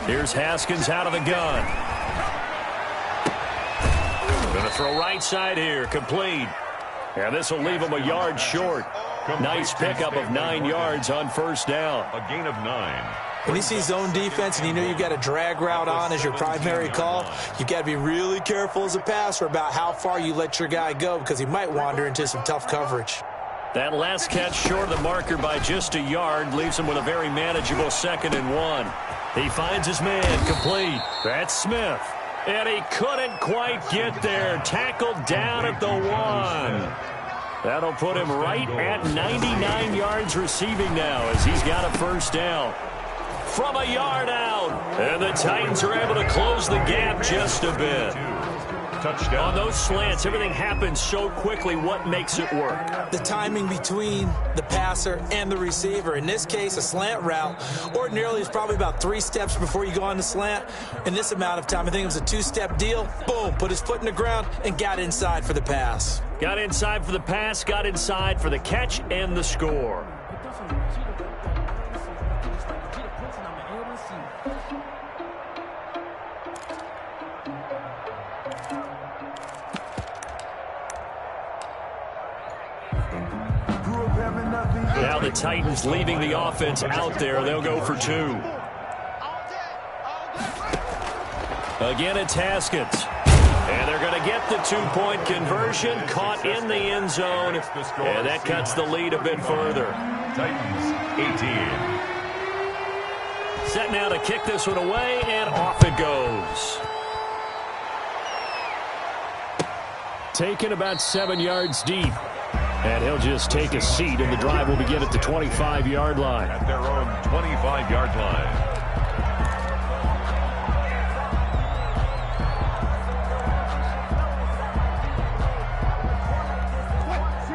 Here's Haskins out of the gun. Going to throw right side here, complete. And this will leave him a yard short. Nice pickup of 9 yards on first down. A gain of 9. When you see zone defense and you know you've got a drag route on as your primary call, you've got to be really careful as a passer about how far you let your guy go because he might wander into some tough coverage. That last catch short of the marker by just a yard leaves him with a very manageable 2nd and 1. He finds his man, complete. That's Smith. And he couldn't quite get there. Tackled down at the 1. That'll put him right at 99 yards receiving now as he's got a first down. From a yard out. And the Titans are able to close the gap just a bit. Touchdown. On those slants, everything happens so quickly. What makes it work? The timing between the passer and the receiver. In this case, a slant route ordinarily is probably about 3 steps before you go on the slant. In this amount of time, I think it was a 2-step deal. Boom, put his foot in the ground and got inside for the pass. Got inside for the pass, got inside for the catch and the score. Now the Titans leaving the offense out there. They'll go for 2. Again, it's Haskins. And they're going to get the 2-point conversion, caught in the end zone, and that cuts the lead a bit further. Titans 18. Set now to kick this one away, and off it goes. Taken about 7 yards deep. And he'll just take a seat, and the drive will begin at the 25-yard line. At their own 25-yard line.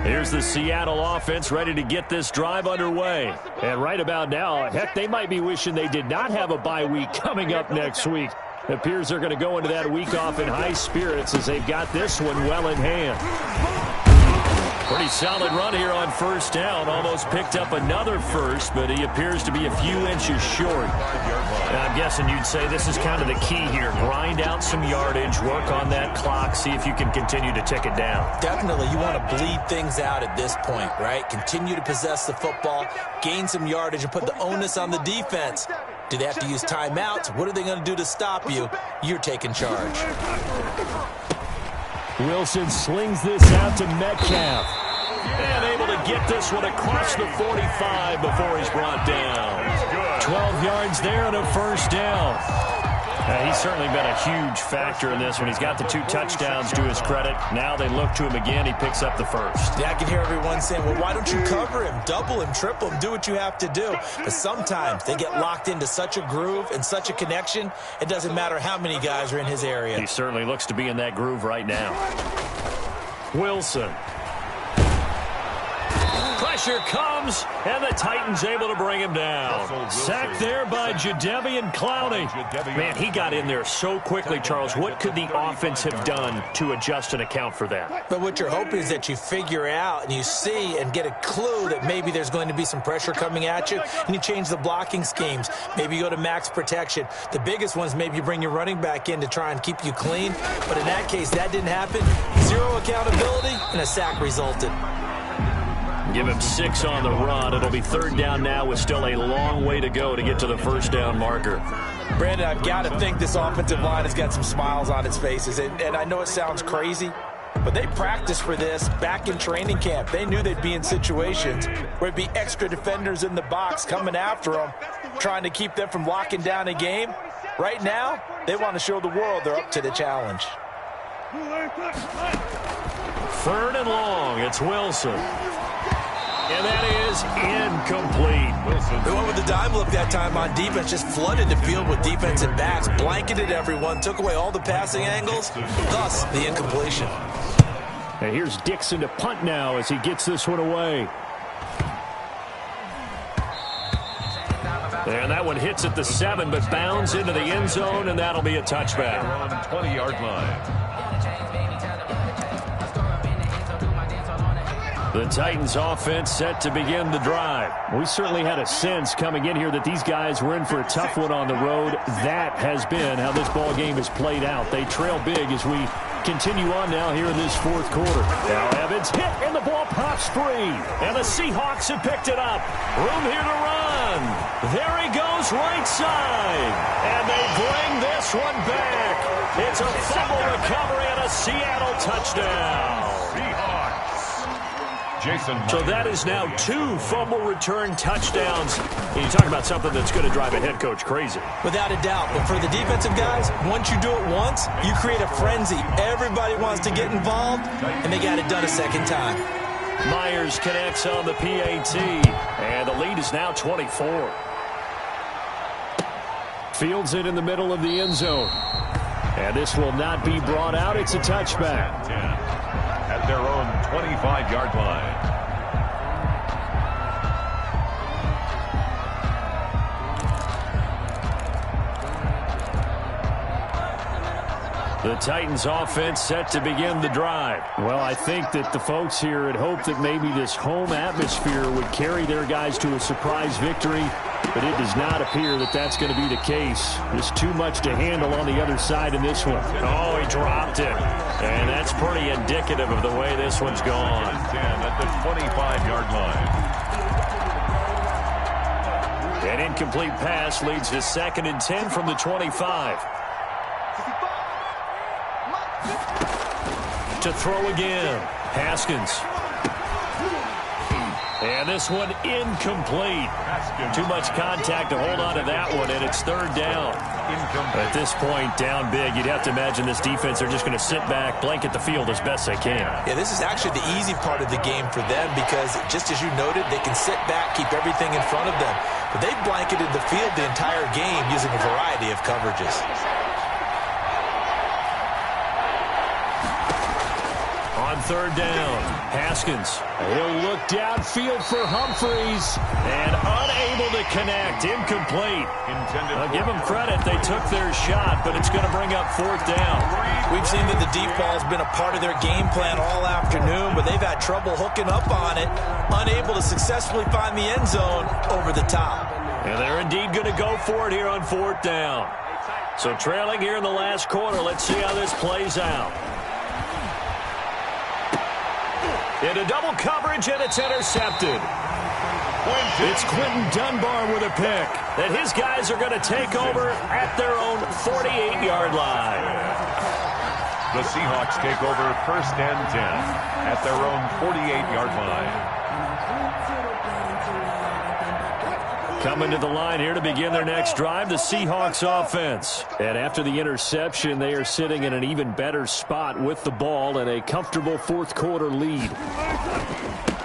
Here's the Seattle offense ready to get this drive underway. And right about now, heck, they might be wishing they did not have a bye week coming up next week. It appears they're going to go into that week off in high spirits as they've got this one well in hand. Pretty solid run here on first down. Almost picked up another first, but he appears to be a few inches short. And I'm guessing you'd say this is kind of the key here. Grind out some yardage, work on that clock, see if you can continue to tick it down. Definitely, you want to bleed things out at this point, right? Continue to possess the football, gain some yardage, and put the onus on the defense. Do they have to use timeouts? What are they going to do to stop you? You're taking charge. Wilson slings this out to Metcalf. And able to get this one across the 45 before he's brought down. 12 yards there and a first down. He's certainly been a huge factor in this one. He's got the 2 touchdowns to his credit. Now they look to him again. He picks up the first. Yeah, I can hear everyone saying, well, why don't you cover him, double him, triple him, do what you have to do. But sometimes they get locked into such a groove and such a connection, it doesn't matter how many guys are in his area. He certainly looks to be in that groove right now. Wilson. Pressure comes, and the Titans able to bring him down. Sacked there by Jadeveon Clowney. Man, he got in there so quickly, Charles. What could the offense have done to adjust and account for that? But what you're hoping is that you figure out and you see and get a clue that maybe there's going to be some pressure coming at you, and you change the blocking schemes. Maybe you go to max protection. The biggest one is maybe you bring your running back in to try and keep you clean. But in that case, that didn't happen. 0 accountability, and a sack resulted. Give him 6 on the run. It'll be third down now with still a long way to go to get to the first down marker. Brandon, I've got to think this offensive line has got some smiles on its faces. And I know it sounds crazy, but they practiced for this back in training camp. They knew they'd be in situations where it'd be extra defenders in the box coming after them, trying to keep them from locking down a game. Right now, they want to show the world they're up to the challenge. Third and long. It's Wilson. And that is incomplete. They went with the dime look that time on defense, just flooded the field with defensive backs, blanketed everyone, took away all the passing angles, thus the incompletion. And here's Dixon to punt now as he gets this one away. And that one hits at the 7, but bounds into the end zone, and that'll be a touchback. On the 20-yard line. The Titans offense set to begin the drive. We certainly had a sense coming in here that these guys were in for a tough one on the road. That has been how this ball game has played out. They trail big as we continue on now here in this fourth quarter. Now Evans hit and the ball pops free. And the Seahawks have picked it up. Room here to run. There he goes right side. And they bring this one back. It's a fumble recovery and a Seattle touchdown. So that is now 2 fumble return touchdowns. And you talk about something that's going to drive a head coach crazy. Without a doubt. But for the defensive guys, once you do it once, you create a frenzy. Everybody wants to get involved, and they got it done a second time. Myers connects on the PAT, and the lead is now 24. Fields it in the middle of the end zone. And this will not be brought out. It's a touchback. At their own 25-yard line. The Titans offense set to begin the drive. Well, I think that the folks here had hoped that maybe this home atmosphere would carry their guys to a surprise victory, but it does not appear that that's going to be the case. There's too much to handle on the other side in this one. Oh, he dropped it. And that's pretty indicative of the way this one's gone. 10 at the 25-yard line. An incomplete pass leads to 2nd and 10 from the 25. To throw again. Haskins. And this one incomplete. Too much contact to hold on to that one, and it's third down. At this point, down big, you'd have to imagine this defense are just going to sit back, blanket the field as best they can. Yeah, this is actually the easy part of the game for them because, just as you noted, they can sit back, keep everything in front of them. But they've blanketed the field the entire game using a variety of coverages. On third down. Haskins. He'll look downfield for Humphreys. And unable to connect. Incomplete. I'll give them credit. They took their shot, but it's going to bring up fourth down. We've seen that the deep ball has been a part of their game plan all afternoon, but they've had trouble hooking up on it. Unable to successfully find the end zone over the top. And they're indeed going to go for it here on fourth down. So trailing here in the last quarter. Let's see how this plays out. Into double coverage, and it's intercepted. It's Quentin Dunbar with a pick. And his guys are going to take over at their own 48-yard line. The Seahawks take over first and 10 at their own 48-yard line. Coming to the line here to begin their next drive, the Seahawks offense. And after the interception, they are sitting in an even better spot with the ball and a comfortable fourth quarter lead.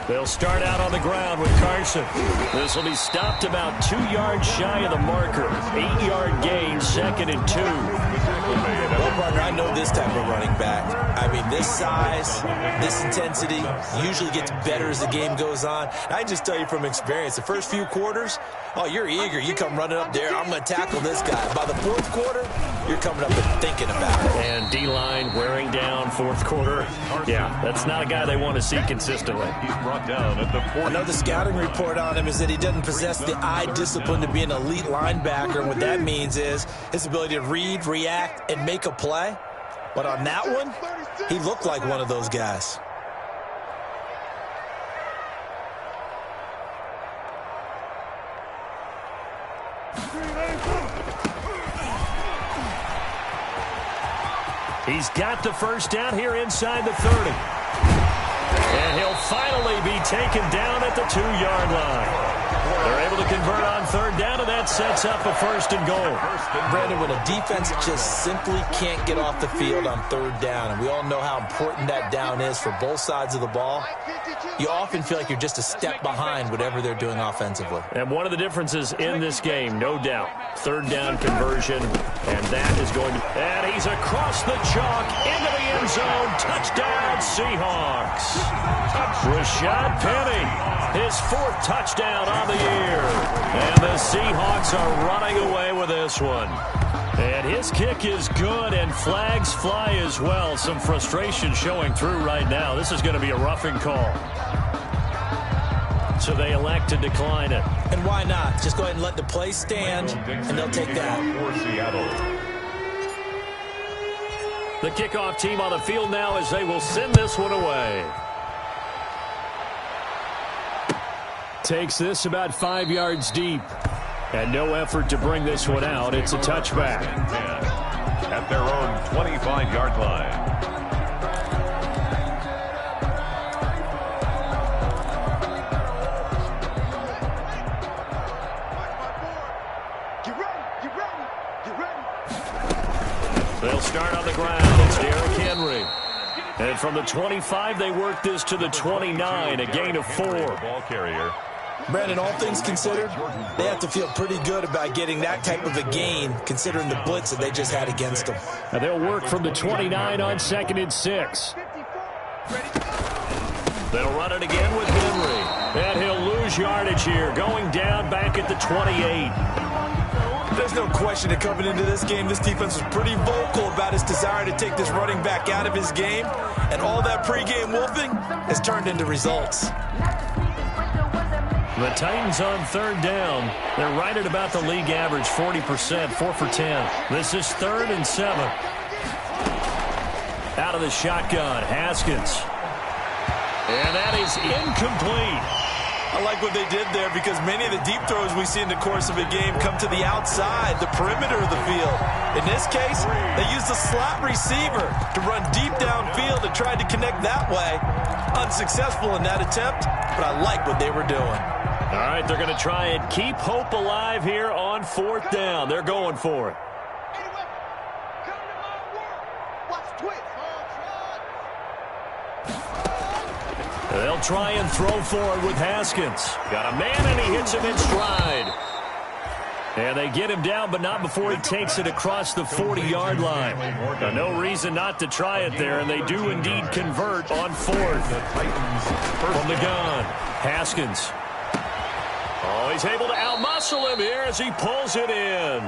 They'll start out on the ground with Carson. This will be stopped about 2 yards shy of the marker. 8-yard gain, 2nd and 2. Well, partner, I know this type of running back. I mean, this size, this intensity usually gets better as the game goes on. I just tell you from experience, the first few quarters, oh, you're eager. You come running up there, I'm going to tackle this guy. By the fourth quarter, you're coming up and thinking about it. And D-line wearing down fourth quarter. Yeah, that's not a guy they want to see consistently. He's brought down at the 40. Another scouting report on him is that he doesn't possess the eye discipline to be an elite linebacker. And what that means is his ability to read, react, and make a play. But on that one, he looked like one of those guys. He's got the first down here inside the 30. And he'll finally be taken down at the 2-yard line. They're able to convert on third down, and that sets up a first and goal. Brandon, when a defense just simply can't get off the field on third down, and we all know how important that down is for both sides of the ball, you often feel like you're just a step behind whatever they're doing offensively. And one of the differences in this game, no doubt, third down conversion, and that is going to... And he's across the chalk into the end zone. Touchdown, Seahawks. Rashad Penny, his 4th touchdown on the year. And the Seahawks are running away with this one. And his kick is good, and flags fly as well. Some frustration showing through right now. This is going to be a roughing call. So they elect to decline it. And why not? Just go ahead and let the play stand, and they'll take that. For Seattle. The kickoff team on the field now as they will send this one away. Takes this about 5 yards deep. And no effort to bring this one out. It's a touchback. At their own 25-yard line. They'll start on the ground. It's Derrick Henry. And from the 25, they work this to the 29, a gain of 4. Ball carrier. Brandon, all things considered, they have to feel pretty good about getting that type of a gain, considering the blitz that they just had against them. And they'll work from the 29 on 2nd and 6. They'll run it again with Henry. And he'll lose yardage here, going down back at the 28. There's no question that coming into this game, this defense was pretty vocal about his desire to take this running back out of his game. And all that pregame wolfing has turned into results. The Titans on third down. They're right at about the league average, 40%, 4 for 10. This is 3rd and 7. Out of the shotgun, Haskins. And that is incomplete. I like what they did there because many of the deep throws we see in the course of a game come to the outside, the perimeter of the field. In this case, they used a slot receiver to run deep downfield and tried to connect that way. Unsuccessful in that attempt, but I like what they were doing. All right, they're going to try and keep hope alive here on 4th down. They're going for it. They'll try and throw forward with Haskins. Got a man, and he hits him in stride. And they get him down, but not before he takes it across the 40-yard line. Now, no reason not to try it there, and they do indeed convert on fourth. From the gun, Haskins. Oh, he's able to outmuscle him here as he pulls it in.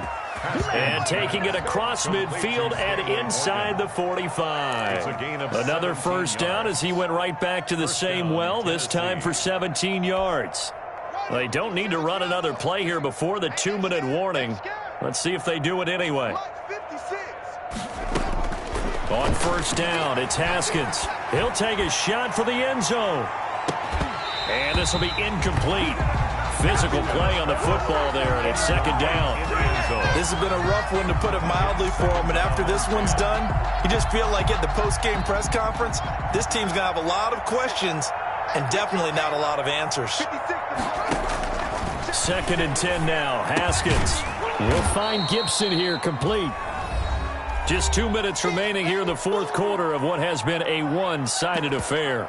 And taking it across midfield and inside the 45. Another first down as he went right back to the same well, this time for 17 yards. They don't need to run another play here before the 2-minute warning. Let's see if they do it anyway. On first down, it's Haskins. He'll take a shot for the end zone. And this will be incomplete. Physical play on the football there, and it's second down. This has been a rough one, to put it mildly, for him. And after this one's done, you just feel like at the post-game press conference, this team's going to have a lot of questions and definitely not a lot of answers. Second and 10 now. Haskins will find Gibson here, complete. Just 2 minutes remaining here in the fourth quarter of what has been a one-sided affair.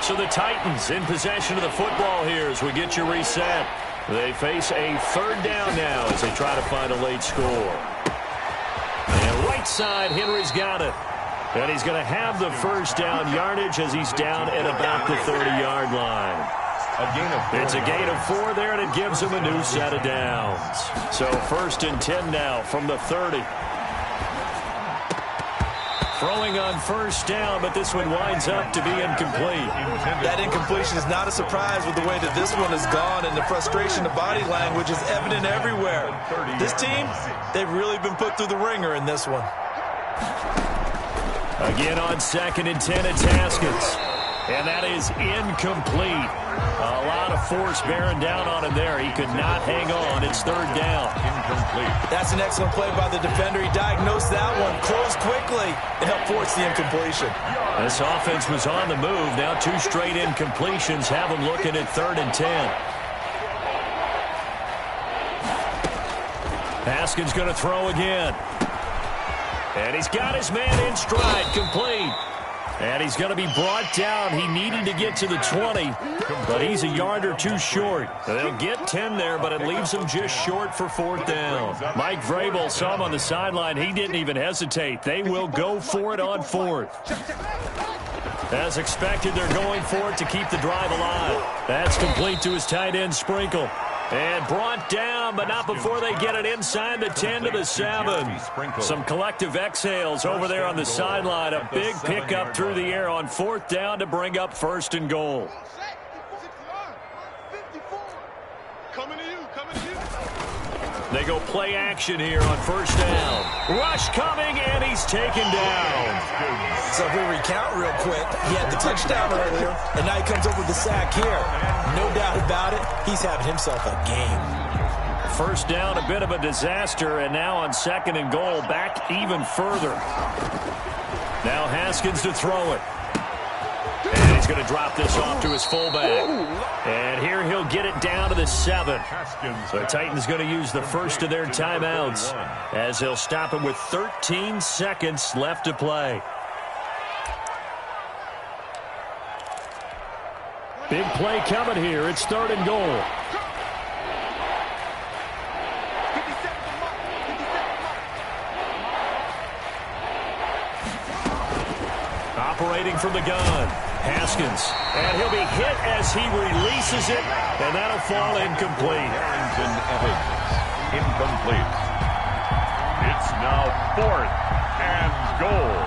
So the Titans in possession of the football here as we get you reset. They face a third down now as they try to find a late score. And right side, Henry's got it. And he's going to have the first down yardage as he's down at about the 30-yard line. It's a gain of 4 there, and it gives him a new set of downs. So first and 10 now from the 30. Throwing on first down, but this one winds up to be incomplete. That incompletion is not a surprise with the way that this one has gone, and the frustration of body language is evident everywhere. This team, they've really been put through the ringer in this one. Again on second and 10, it's Haskins. And that is incomplete. A lot of force bearing down on him there. He could not hang on. It's third down. Incomplete. That's an excellent play by the defender. He diagnosed that one, closed quickly, and helped force the incompletion. This offense was on the move. Now 2 straight incompletions have them looking at third and 10. Haskins going to throw again. And he's got his man in stride, complete. And he's going to be brought down. He needed to get to the 20, but he's a yard or 2 short. They'll get 10 there, but it leaves him just short for fourth down. Mike Vrabel saw him on the sideline. He didn't even hesitate. They will go for it on fourth. As expected, they're going for it to keep the drive alive. That's complete to his tight end, Sprinkle. And brought down, but not before they get it inside the 10 to the 7. Some collective exhales over there on the sideline. A big pickup through the air on fourth down to bring up first and goal. They go play action here on first down. Rush coming, and he's taken down. So if we recount real quick, he had the touchdown earlier, and now he comes up with the sack here. No doubt about it, he's having himself a game. First down, a bit of a disaster, and now on second and goal, back even further. Now Haskins to throw it. And he's going to drop this off to his fullback. And here he'll get it down to the 7. So the Titans going to use the first of their timeouts as they'll stop him with 13 seconds left to play. Big play coming here. It's third and goal. Operating from the gun, Haskins. And he'll be hit as he releases it, and that'll fall incomplete. Incomplete. It's now fourth and goal.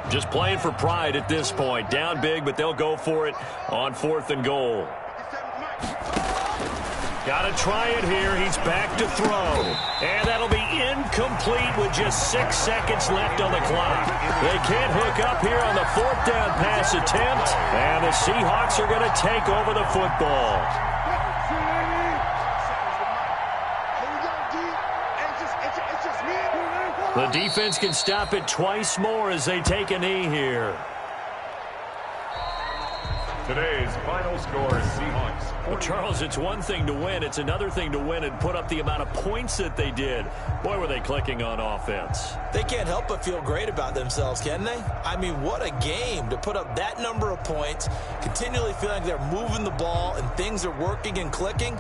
Just playing for pride at this point. Down big, but they'll go for it on fourth and goal. Got to try it here. He's back to throw. And that'll be incomplete with just 6 seconds left on the clock. They can't hook up here on the fourth down pass attempt. And the Seahawks are going to take over the football. Here we go, D. It's just me. The defense can stop it twice more as they take a knee here. Today's final score, Seahawks. Well, Charles, it's one thing to win. It's another thing to win and put up the amount of points that they did. Boy, were they clicking on offense. They can't help but feel great about themselves, can they? I mean, what a game to put up that number of points, continually feeling like they're moving the ball and things are working and clicking.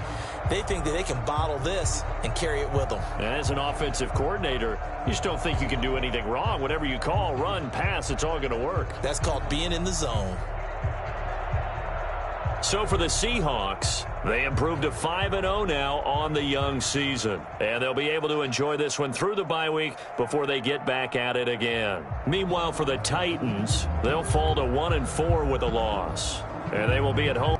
They think that they can bottle this and carry it with them. As an offensive coordinator, you just don't think you can do anything wrong. Whatever you call, run, pass, it's all going to work. That's called being in the zone. So for the Seahawks, they improved to 5-0 now on the young season. And they'll be able to enjoy this one through the bye week before they get back at it again. Meanwhile, for the Titans, they'll fall to 1-4 with a loss. And they will be at home